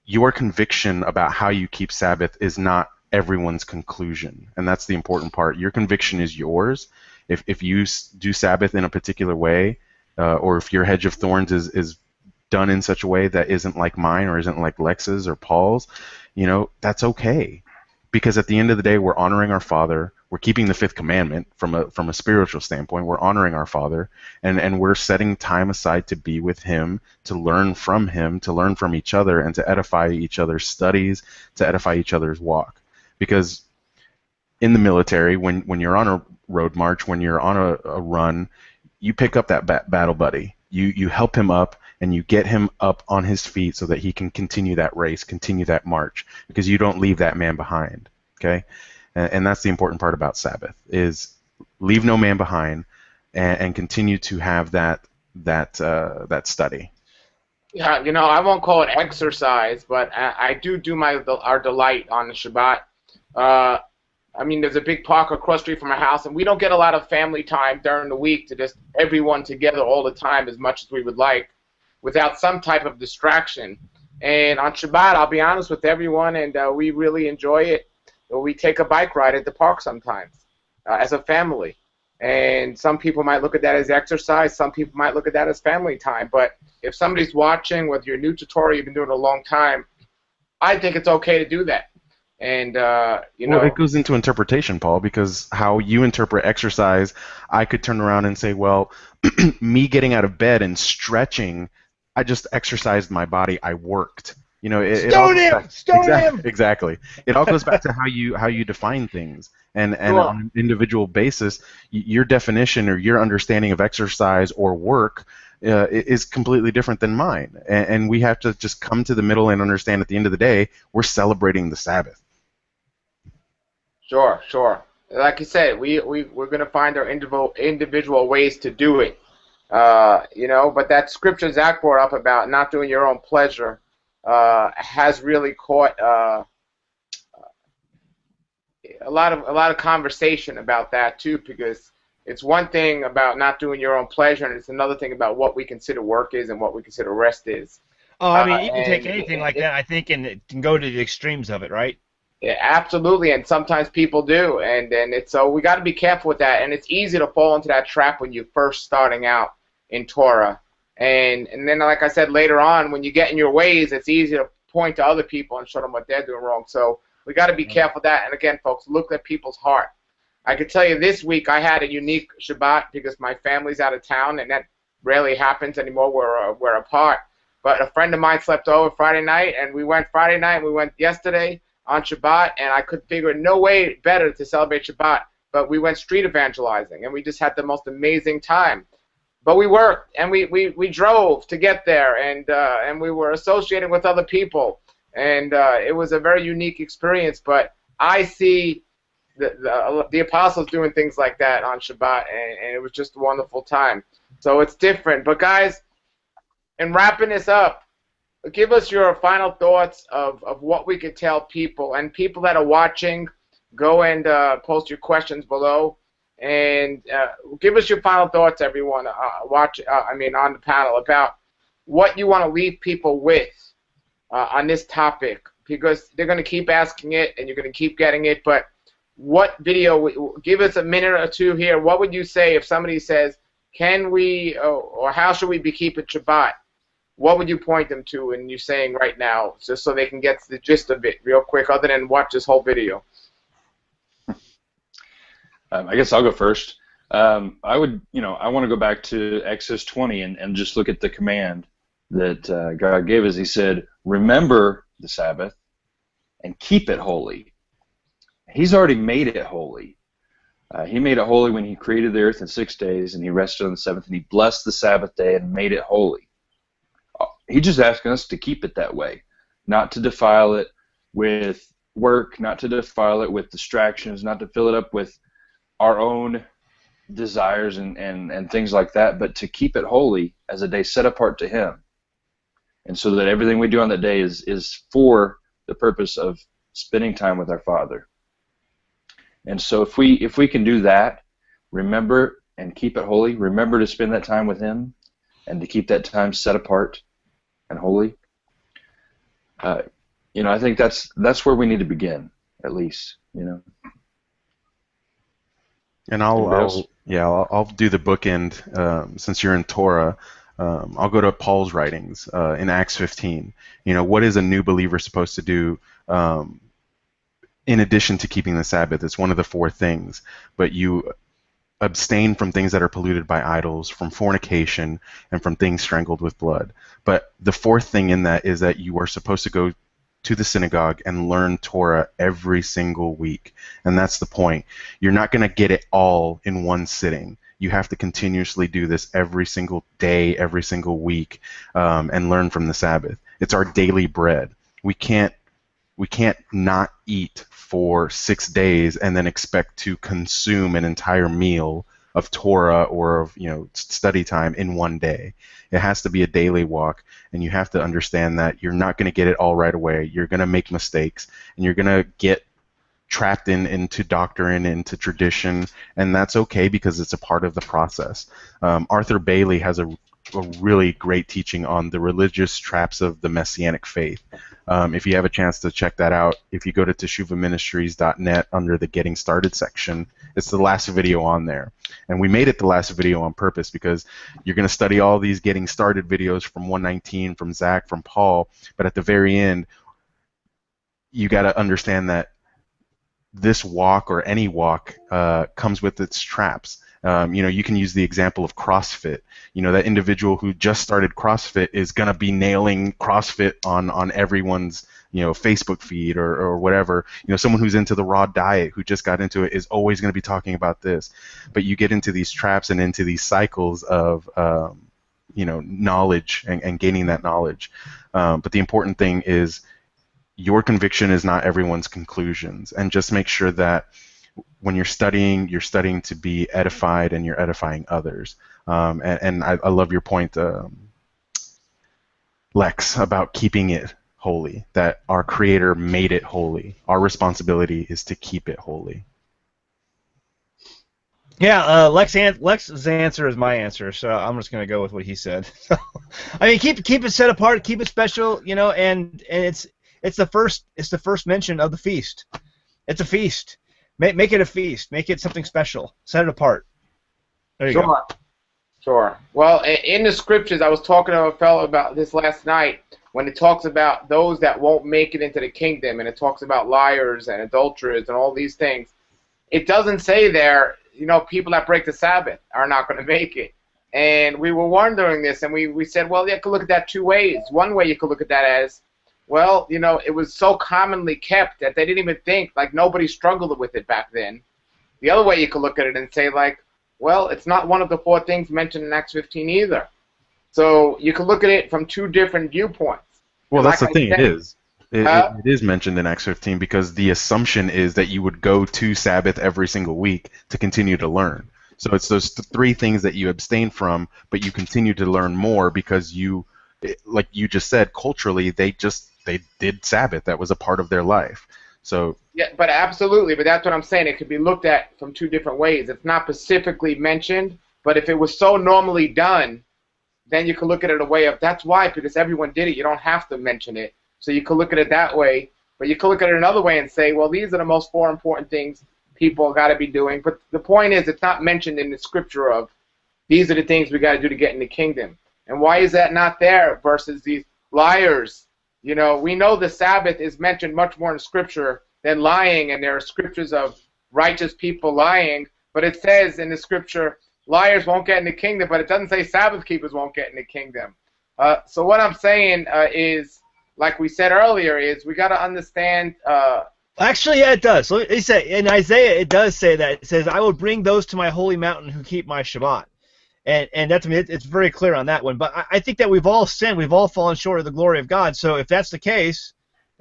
D: your conviction about how you keep Sabbath is not everyone's conclusion, and that's the important part. Your conviction is yours. If you do Sabbath in a particular way, or if your hedge of thorns is done in such a way that isn't like mine or isn't like Lex's or Paul's, that's okay. Because at the end of the day, we're honoring our Father. We're keeping the fifth commandment from a spiritual standpoint. We're honoring our Father, and we're setting time aside to be with Him, to learn from Him, to learn from each other, and to edify each other's studies, to edify each other's walk. Because in the military, when you're on a road march, when you're on a run, you pick up that battle buddy. You help him up, and you get him up on his feet so that he can continue that race, continue that march, because you don't leave that man behind. Okay, and that's the important part about Sabbath, is leave no man behind, and continue to have that study.
A: Yeah, I won't call it exercise, but I do our delight on the Shabbat. There's a big park across the street from our house, and we don't get a lot of family time during the week to just everyone together all the time as much as we would like without some type of distraction. And on Shabbat, I'll be honest with everyone, and we really enjoy it. We take a bike ride at the park sometimes as a family. And some people might look at that as exercise. Some people might look at that as family time. But if somebody's watching, whether you're new to Torah, you've been doing it a long time, I think it's okay to do that. And,
D: Well, it goes into interpretation, Paul, because how you interpret exercise, I could turn around and say, well, me getting out of bed and stretching, I just exercised my body, I worked.
B: Stone him!
D: Exactly. It all goes back to how you define things. And
A: Sure.
D: On an individual basis, your definition or your understanding of exercise or work is completely different than mine. And we have to just come to the middle and understand at the end of the day, we're celebrating the Sabbath.
A: Sure. Like you said, we're going to find our individual ways to do it. But that scripture Zach brought up about not doing your own pleasure has really caught a lot of conversation about that too, because it's one thing about not doing your own pleasure, and it's another thing about what we consider work is and what we consider rest is.
B: Oh, you can take anything like that, I think, and it can go to the extremes of it, right?
A: Yeah, absolutely, and sometimes people do, and so we got to be careful with that, and it's easy to fall into that trap when you're first starting out in Torah, and then, like I said, later on, when you get in your ways, it's easy to point to other people and show them what they're doing wrong. So we got to be careful of that, and again, folks, look at people's heart. I could tell you this week I had a unique Shabbat because my family's out of town, and that rarely happens anymore. We're apart. But a friend of mine slept over Friday night, and we went Friday night, and we went yesterday on Shabbat, and I could figure no way better to celebrate Shabbat. But we went street evangelizing, and we just had the most amazing time. But we worked, and we drove to get there, and we were associating with other people, and it was a very unique experience. But I see the apostles doing things like that on Shabbat, and it was just a wonderful time. So it's different. But guys, in wrapping this up, give us your final thoughts of what we could tell people, and people that are watching, go and post your questions below, and give us your final thoughts, everyone on the panel, about what you want to leave people with on this topic, because they're going to keep asking it, and you're going to keep getting it. But what video? Give us a minute or two here. What would you say if somebody says, "Can we or how should we be keeping Shabbat?" What would you point them to and you're saying right now, just so they can get the gist of it real quick, other than watch this whole video?
C: I guess I'll go first. I want to go back to Exodus 20 and just look at the command that God gave us. He said, remember the Sabbath and keep it holy. He's already made it holy. He made it holy when he created the earth in 6 days, and he rested on the seventh, and he blessed the Sabbath day and made it holy. He's just asking us to keep it that way, not to defile it with work, not to defile it with distractions, not to fill it up with our own desires and things like that, but to keep it holy as a day set apart to him. And so that everything we do on that day is for the purpose of spending time with our Father. And so if we can do that, remember and keep it holy, remember to spend that time with him and to keep that time set apart and holy, I think that's where we need to begin, at least,
D: And I'll do the bookend since you're in Torah. I'll go to Paul's writings in Acts 15. What is a new believer supposed to do in addition to keeping the Sabbath? It's one of the 4 things, but you abstain from things that are polluted by idols, from fornication, and from things strangled with blood. But the 4th thing in that is that you are supposed to go to the synagogue and learn Torah every single week. And that's the point. You're not going to get it all in one sitting. You have to continuously do this every single day, every single week, and learn from the Sabbath. It's our daily bread. We can't not eat for 6 days and then expect to consume an entire meal of Torah or of study time in one day. It has to be a daily walk, and you have to understand that you're not going to get it all right away. You're going to make mistakes, and you're going to get trapped into doctrine, into tradition, and that's okay because it's a part of the process. Arthur Bailey has a really great teaching on the religious traps of the Messianic faith. If you have a chance to check that out, if you go to tshuvaministries.net under the Getting Started section, it's the last video on there. And we made it the last video on purpose because you're going to study all these Getting Started videos from 119, from Zach, from Paul, but at the very end, you got to understand that this walk or any walk comes with its traps. You can use the example of CrossFit. That individual who just started CrossFit is going to be nailing CrossFit on everyone's Facebook feed or whatever. Someone who's into the raw diet who just got into it is always going to be talking about this. But you get into these traps and into these cycles of knowledge and gaining that knowledge. But the important thing is your conviction is not everyone's conclusions, and just make sure that when you're studying to be edified and you're edifying others. And I love your point, Lex, about keeping it holy, that our Creator made it holy. Our responsibility is to keep it holy.
B: Yeah, Lex's answer is my answer, so I'm just gonna go with what he said. I mean, keep it set apart, keep it special, and it's the first mention of the feast. It's a feast. Make it a feast. Make it something special. Set it apart. There you go.
A: Sure. Well, in the scriptures, I was talking to a fellow about this last night when it talks about those that won't make it into the kingdom, and it talks about liars and adulterers and all these things. It doesn't say there, people that break the Sabbath are not going to make it. And we were wondering this, and we said, well, you could look at that two ways. One way you could look at that as, well, you know, it was so commonly kept that they didn't even think, like nobody struggled with it back then. The other way you could look at it and say, like, well, it's not one of the four things mentioned in Acts 15 either. So you could look at it from two different viewpoints.
D: Well,
A: And
D: that's the
A: like I
D: thing.
A: said,
D: It is. It is mentioned in Acts 15 because the assumption is that you would go to Sabbath every single week to continue to learn. So it's those three things that you abstain from, but you continue to learn more because you, like you just said, culturally they did Sabbath. That was a part of their life. So
A: yeah, but absolutely. But that's what I'm saying. It could be looked at from two different ways. It's not specifically mentioned, but if it was so normally done, then you could look at it a way of that's why, because everyone did it. You don't have to mention it. So you could look at it that way. But you could look at it another way and say, well, these are the most four important things people got to be doing. But the point is, it's not mentioned in the scripture of these are the things we got to do to get in the kingdom. And why is that not there versus these liars? You know, we know the Sabbath is mentioned much more in scripture than lying, and there are scriptures of righteous people lying. But it says in the scripture, liars won't get in the kingdom, but it doesn't say Sabbath keepers won't get in the kingdom. So what I'm saying is, like we said earlier, is we got to understand.
B: Actually, yeah, it does. So he said in Isaiah, it does say that. It says, "I will bring those to my holy mountain who keep my Shabbat," and that's, I mean, it's very clear on that one. But I think that we've all sinned, we've all fallen short of the glory of God. So if that's the case,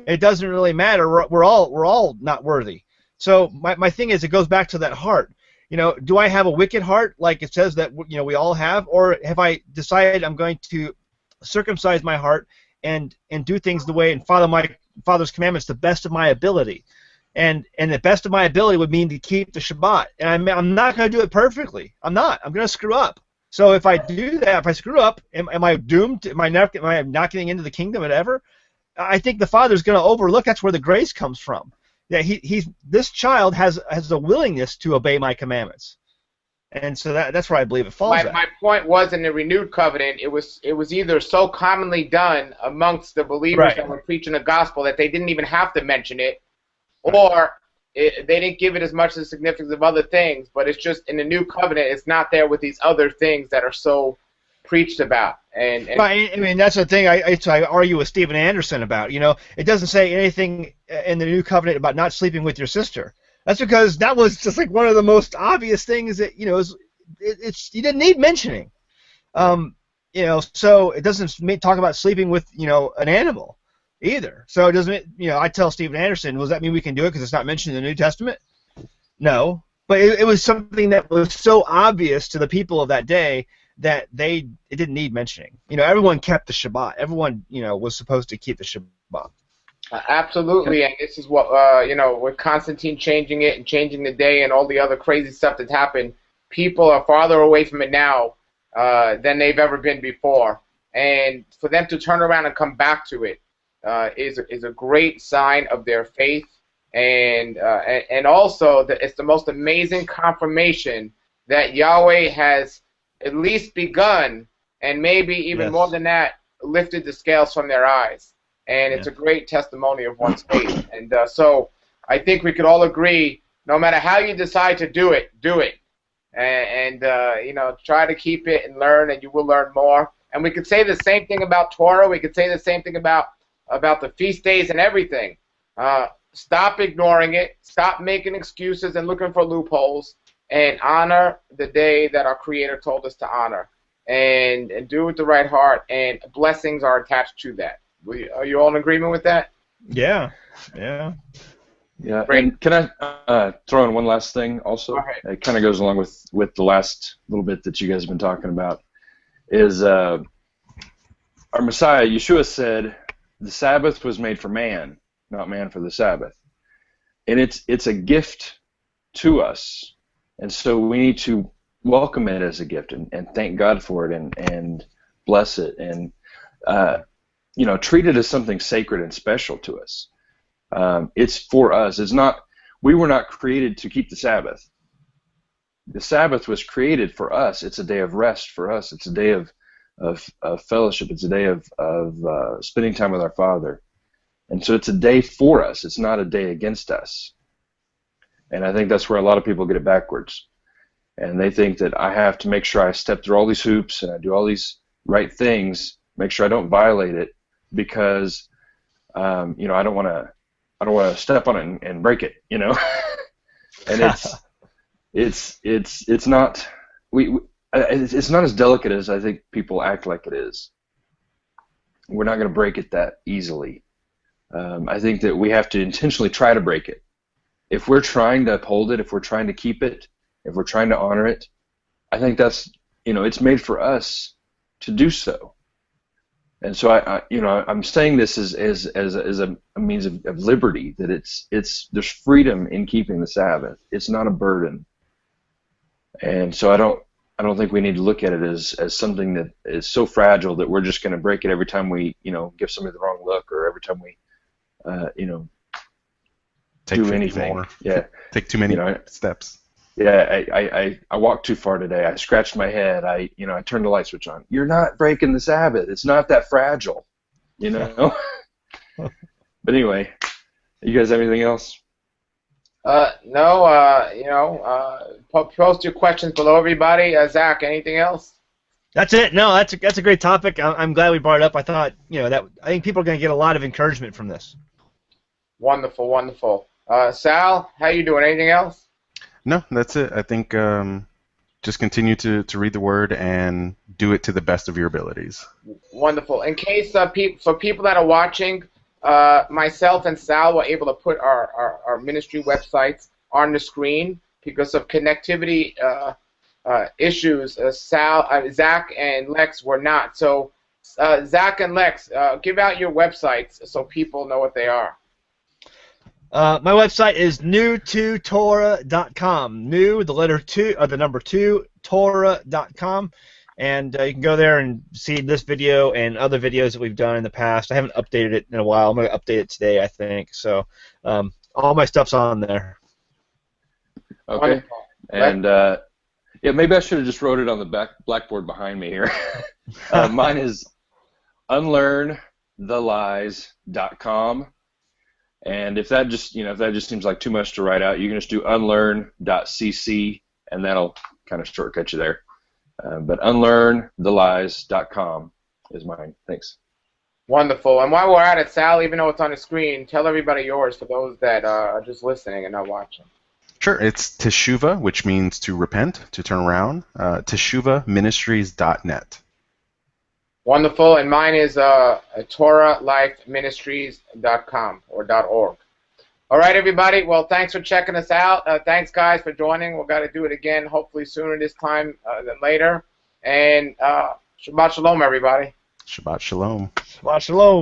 B: it doesn't really matter. We're all not worthy. So my thing is, it goes back to that heart. You know, do I have a wicked heart, like it says that we all have, or have I decided I'm going to circumcise my heart and do things the way and follow my Father's commandments the best of my ability, and the best of my ability would mean to keep the Shabbat, and I'm not going to do it perfectly. I'm not. I'm going to screw up. So if I do that, if I screw up, am I doomed? Am I not getting into the kingdom ever? I think the Father's going to overlook. That's where the grace comes from. Yeah, this child has a willingness to obey my commandments, and so that's where I believe it falls.
A: My point was, in the renewed covenant, it was either so commonly done amongst the believers that were preaching the gospel that they didn't even have to mention it, or they didn't give it as much of significance of other things. But it's just in the new covenant, it's not there with these other things that are so preached about. And
B: I mean, that's the thing I argue with Stephen Anderson about. You know, it doesn't say anything in the new covenant about not sleeping with your sister. That's because that was just like one of the most obvious things that you didn't need mentioning. So it doesn't talk about sleeping with an animal either. So it doesn't. I tell Stephen Anderson, does that mean we can do it because it's not mentioned in the New Testament? No, but it was something that was so obvious to the people of that day that it didn't need mentioning. Everyone kept the Shabbat. Everyone was supposed to keep the Shabbat.
A: Absolutely, and this is what with Constantine changing it and changing the day and all the other crazy stuff that's happened, people are farther away from it now than they've ever been before, and for them to turn around and come back to it is a great sign of their faith, and also that it's the most amazing confirmation that Yahweh has at least begun, and maybe even more than that, lifted the scales from their eyes. And it's a great testimony of one's faith. And so I think we could all agree, no matter how you decide to do it, do it. And try to keep it and learn, and you will learn more. And we could say the same thing about Torah. We could say the same thing about the feast days and everything. Stop ignoring it. Stop making excuses and looking for loopholes. And honor the day that our Creator told us to honor. And do it with the right heart. And blessings are attached to that. Are you all in agreement with that?
B: Yeah.
C: Great. And can I throw in one last thing also? It kind of goes along with the last little bit that you guys have been talking about. Is our Messiah Yeshua said the Sabbath was made for man, not man for the Sabbath, and it's a gift to us, and so we need to welcome it as a gift and thank God for it and bless it and treat it as something sacred and special to us. It's for us. It's not. We were not created to keep the Sabbath. The Sabbath was created for us. It's a day of rest for us. It's a day of fellowship. It's a day of spending time with our Father. And so it's a day for us. It's not a day against us. And I think that's where a lot of people get it backwards. And they think that I have to make sure I step through all these hoops and I do all these right things, make sure I don't violate it, because I don't want to step on it and break it, And it's not it's not as delicate as I think people act like it is. We're not going to break it that easily. I think that we have to intentionally try to break it. If we're trying to uphold it, if we're trying to keep it, if we're trying to honor it, I think that's, it's made for us to do so. And so I'm saying this as a means of liberty, that there's freedom in keeping the Sabbath. It's not a burden. And so I don't think we need to look at it as something that is so fragile that we're just going to break it every time we, give somebody the wrong look, or every time we, do anything. More. Yeah.
D: Take too many steps.
C: Yeah, I walked too far today. I scratched my head. I turned the light switch on. You're not breaking the Sabbath. It's not that fragile, But anyway, you guys have anything else?
A: No. Post your questions below, everybody. Zach, anything else?
B: That's it. No, that's a great topic. I'm glad we brought it up. I thought, I think people are going to get a lot of encouragement from this.
A: Wonderful, wonderful. Sal, how you doing? Anything else?
D: No, that's it. I think just continue to read the Word and do it to the best of your abilities.
A: Wonderful. In case for people that are watching, myself and Sal were able to put our ministry websites on the screen because of connectivity issues. Zach and Lex were not. So, Zach and Lex, give out your websites so people know what they are.
B: My website is new2torah.com. New, the letter 2, the number 2, Torah.com. And you can go there and see this video and other videos that we've done in the past. I haven't updated it in a while. I'm going to update it today, I think. So all my stuff's on there.
C: Okay. And maybe I should have just wrote it on the blackboard behind me here. Mine is unlearnthelies.com. And if that just seems like too much to write out, you can just do unlearn.cc, and that'll kind of shortcut you there. But unlearnthelies.com is mine. Thanks.
A: Wonderful. And while we're at it, Sal, even though it's on the screen, tell everybody yours for those that are just listening and not watching.
D: Sure. It's Teshuva, which means to repent, to turn around. TeshuvaMinistries.net.
A: Wonderful. And mine is TorahLifeMinistries.com or .org. All right, everybody. Well, thanks for checking us out. Thanks, guys, for joining. We've got to do it again, hopefully sooner this time than later. And Shabbat Shalom, everybody.
D: Shabbat Shalom.
B: Shabbat Shalom.